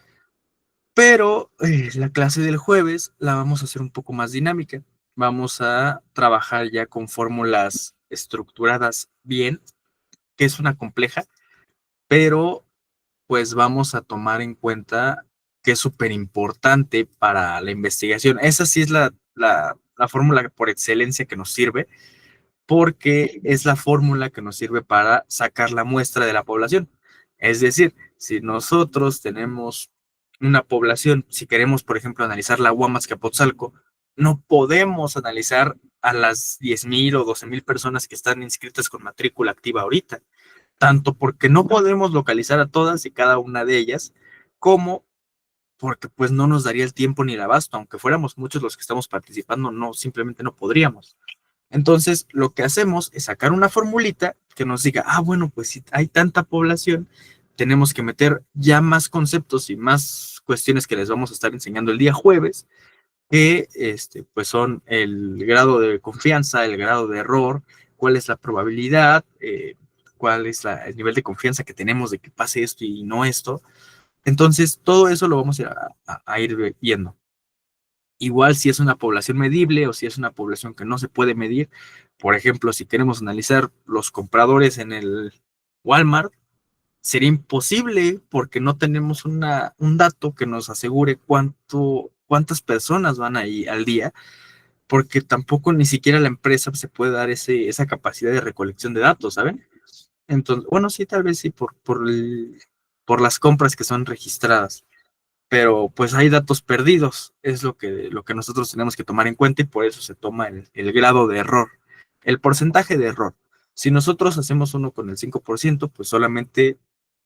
pero la clase del jueves la vamos a hacer un poco más dinámica. Vamos a trabajar ya con fórmulas estructuradas bien, que es una compleja, pero pues vamos a tomar en cuenta que es súper importante para la investigación. Esa sí es la fórmula por excelencia que nos sirve, porque es la fórmula que nos sirve para sacar la muestra de la población. Es decir, si nosotros tenemos una población, si queremos, por ejemplo, analizar la Huamas Capotzalco, no podemos analizar a las 10,000 o 12,000 personas que están inscritas con matrícula activa ahorita, tanto porque no podemos localizar a todas y cada una de ellas, como porque pues no nos daría el tiempo ni el abasto, aunque fuéramos muchos los que estamos participando, no, simplemente no podríamos. Entonces, lo que hacemos es sacar una formulita que nos diga, ah, bueno, pues si hay tanta población, tenemos que meter ya más conceptos y más cuestiones que les vamos a estar enseñando el día jueves, que pues son el grado de confianza, el grado de error, cuál es la probabilidad, cuál es el nivel de confianza que tenemos de que pase esto y no esto. Entonces, todo eso lo vamos a ir viendo. Igual si es una población medible o si es una población que no se puede medir. Por ejemplo, si queremos analizar los compradores en el Walmart, sería imposible porque no tenemos un dato que nos asegure cuántas personas van ahí al día, porque tampoco ni siquiera la empresa se puede dar esa capacidad de recolección de datos, ¿saben? Entonces, bueno, sí, tal vez sí, por las compras que son registradas, pero pues hay datos perdidos, es lo que nosotros tenemos que tomar en cuenta y por eso se toma el grado de error, el porcentaje de error. Si nosotros hacemos uno con el 5%, pues solamente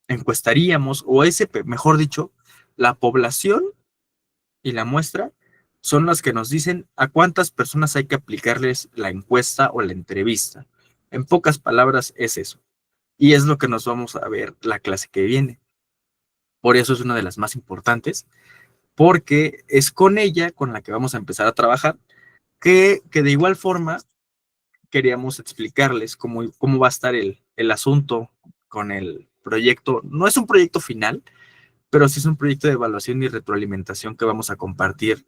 encuestaríamos, o mejor dicho, la población y la muestra son las que nos dicen a cuántas personas hay que aplicarles la encuesta o la entrevista. En pocas palabras es eso. Y es lo que nos vamos a ver la clase que viene. Por eso es una de las más importantes, porque es con ella con la que vamos a empezar a trabajar, que de igual forma queríamos explicarles cómo va a estar el asunto con el proyecto. No es un proyecto final, pero sí es un proyecto de evaluación y retroalimentación que vamos a compartir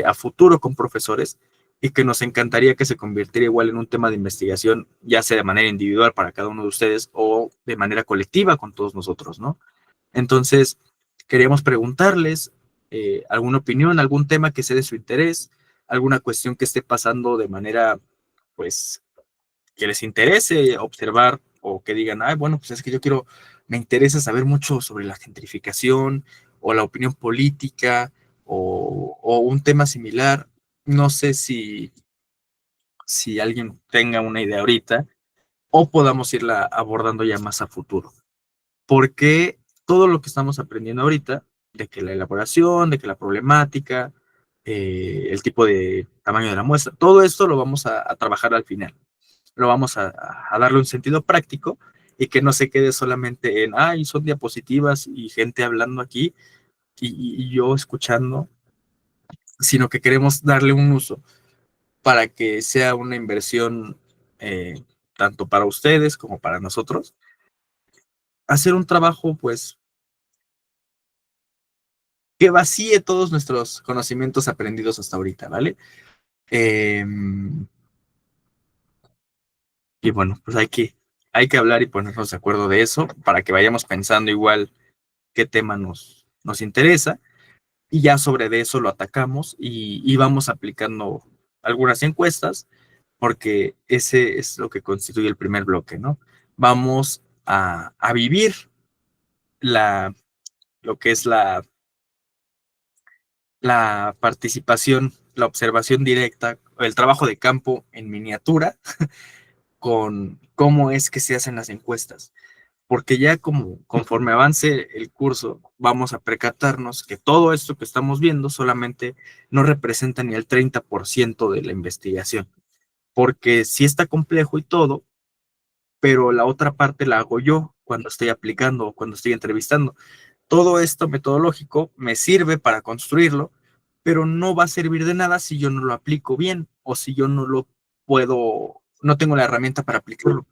a futuro con profesores y que nos encantaría que se convirtiera igual en un tema de investigación, ya sea de manera individual para cada uno de ustedes o de manera colectiva con todos nosotros, ¿no? Entonces, queríamos preguntarles alguna opinión, algún tema que sea de su interés, alguna cuestión que esté pasando de manera, pues, que les interese observar o que digan, ay, bueno, pues es que me interesa saber mucho sobre la gentrificación o la opinión política o un tema similar. No sé si alguien tenga una idea ahorita o podamos irla abordando ya más a futuro. Porque todo lo que estamos aprendiendo ahorita, de que la elaboración, de que la problemática, el tipo de tamaño de la muestra, todo esto lo vamos a trabajar al final. Lo vamos a darle un sentido práctico y que no se quede solamente en, ay, son diapositivas y gente hablando aquí y yo escuchando, sino que queremos darle un uso para que sea una inversión tanto para ustedes como para nosotros. Hacer un trabajo, pues, que vacíe todos nuestros conocimientos aprendidos hasta ahorita, ¿vale? Y bueno, pues hay que hablar y ponernos de acuerdo de eso para que vayamos pensando igual qué tema nos interesa y ya sobre de eso lo atacamos y vamos aplicando algunas encuestas porque ese es lo que constituye el primer bloque, ¿no? Vamos a vivir lo que es la participación, la observación directa, el trabajo de campo en miniatura con cómo es que se hacen las encuestas. Porque ya conforme avance el curso, vamos a percatarnos que todo esto que estamos viendo solamente no representa ni el 30% de la investigación. Porque sí está complejo y todo, pero la otra parte la hago yo cuando estoy aplicando o cuando estoy entrevistando. Todo esto metodológico me sirve para construirlo, pero no va a servir de nada si yo no lo aplico bien o si yo no lo puedo, no tengo la herramienta para aplicarlo.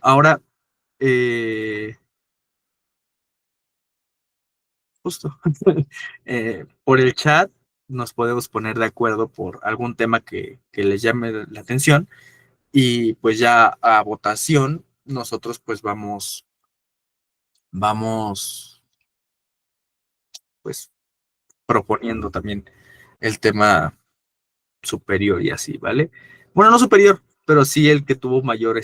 Ahora, justo, por el chat nos podemos poner de acuerdo por algún tema que les llame la atención y pues ya a votación nosotros pues vamos pues proponiendo también el tema superior y así, ¿vale? Bueno, no superior, pero sí el que tuvo mayor,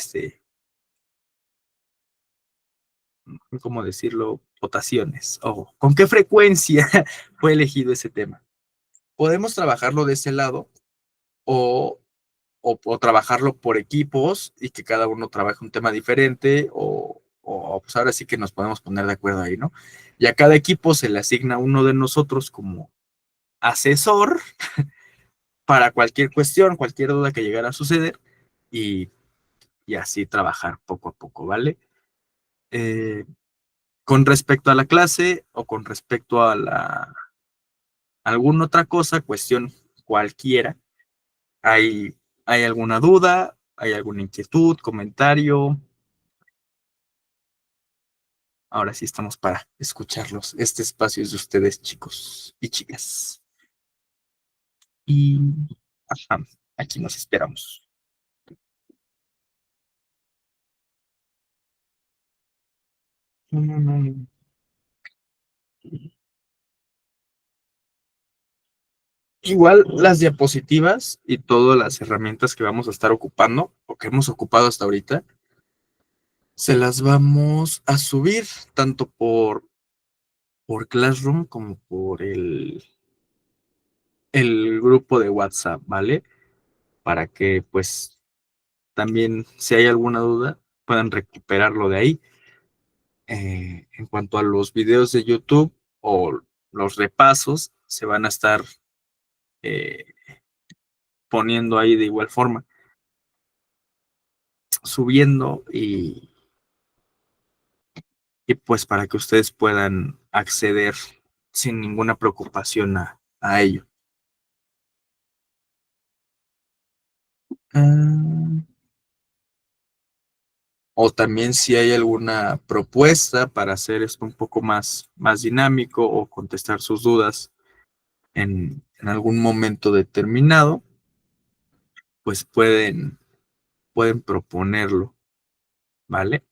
¿cómo decirlo? Votaciones. O con qué frecuencia fue elegido ese tema. Podemos trabajarlo de ese lado o, o trabajarlo por equipos y que cada uno trabaje un tema diferente o pues ahora sí que nos podemos poner de acuerdo ahí, ¿no? Y a cada equipo se le asigna uno de nosotros como asesor para cualquier cuestión, cualquier duda que llegara a suceder y, y así trabajar poco a poco, ¿vale? Eh, con respecto a la clase o con respecto a alguna otra cosa, cuestión cualquiera, ¿hay, hay alguna duda? ¿Hay alguna inquietud, comentario? Ahora sí estamos para escucharlos. Este espacio es de ustedes, chicos y chicas. Y ajá, aquí nos esperamos. Igual las diapositivas y todas las herramientas que vamos a estar ocupando o que hemos ocupado hasta ahorita, se las vamos a subir tanto por Classroom como por el grupo de WhatsApp, ¿vale? Para que pues también si hay alguna duda puedan recuperarlo de ahí. En cuanto a los videos de YouTube o los repasos, se van a estar poniendo ahí de igual forma, subiendo y pues para que ustedes puedan acceder sin ninguna preocupación a ello. O también si hay alguna propuesta para hacer esto un poco más dinámico o contestar sus dudas en algún momento determinado, pues pueden proponerlo, ¿vale?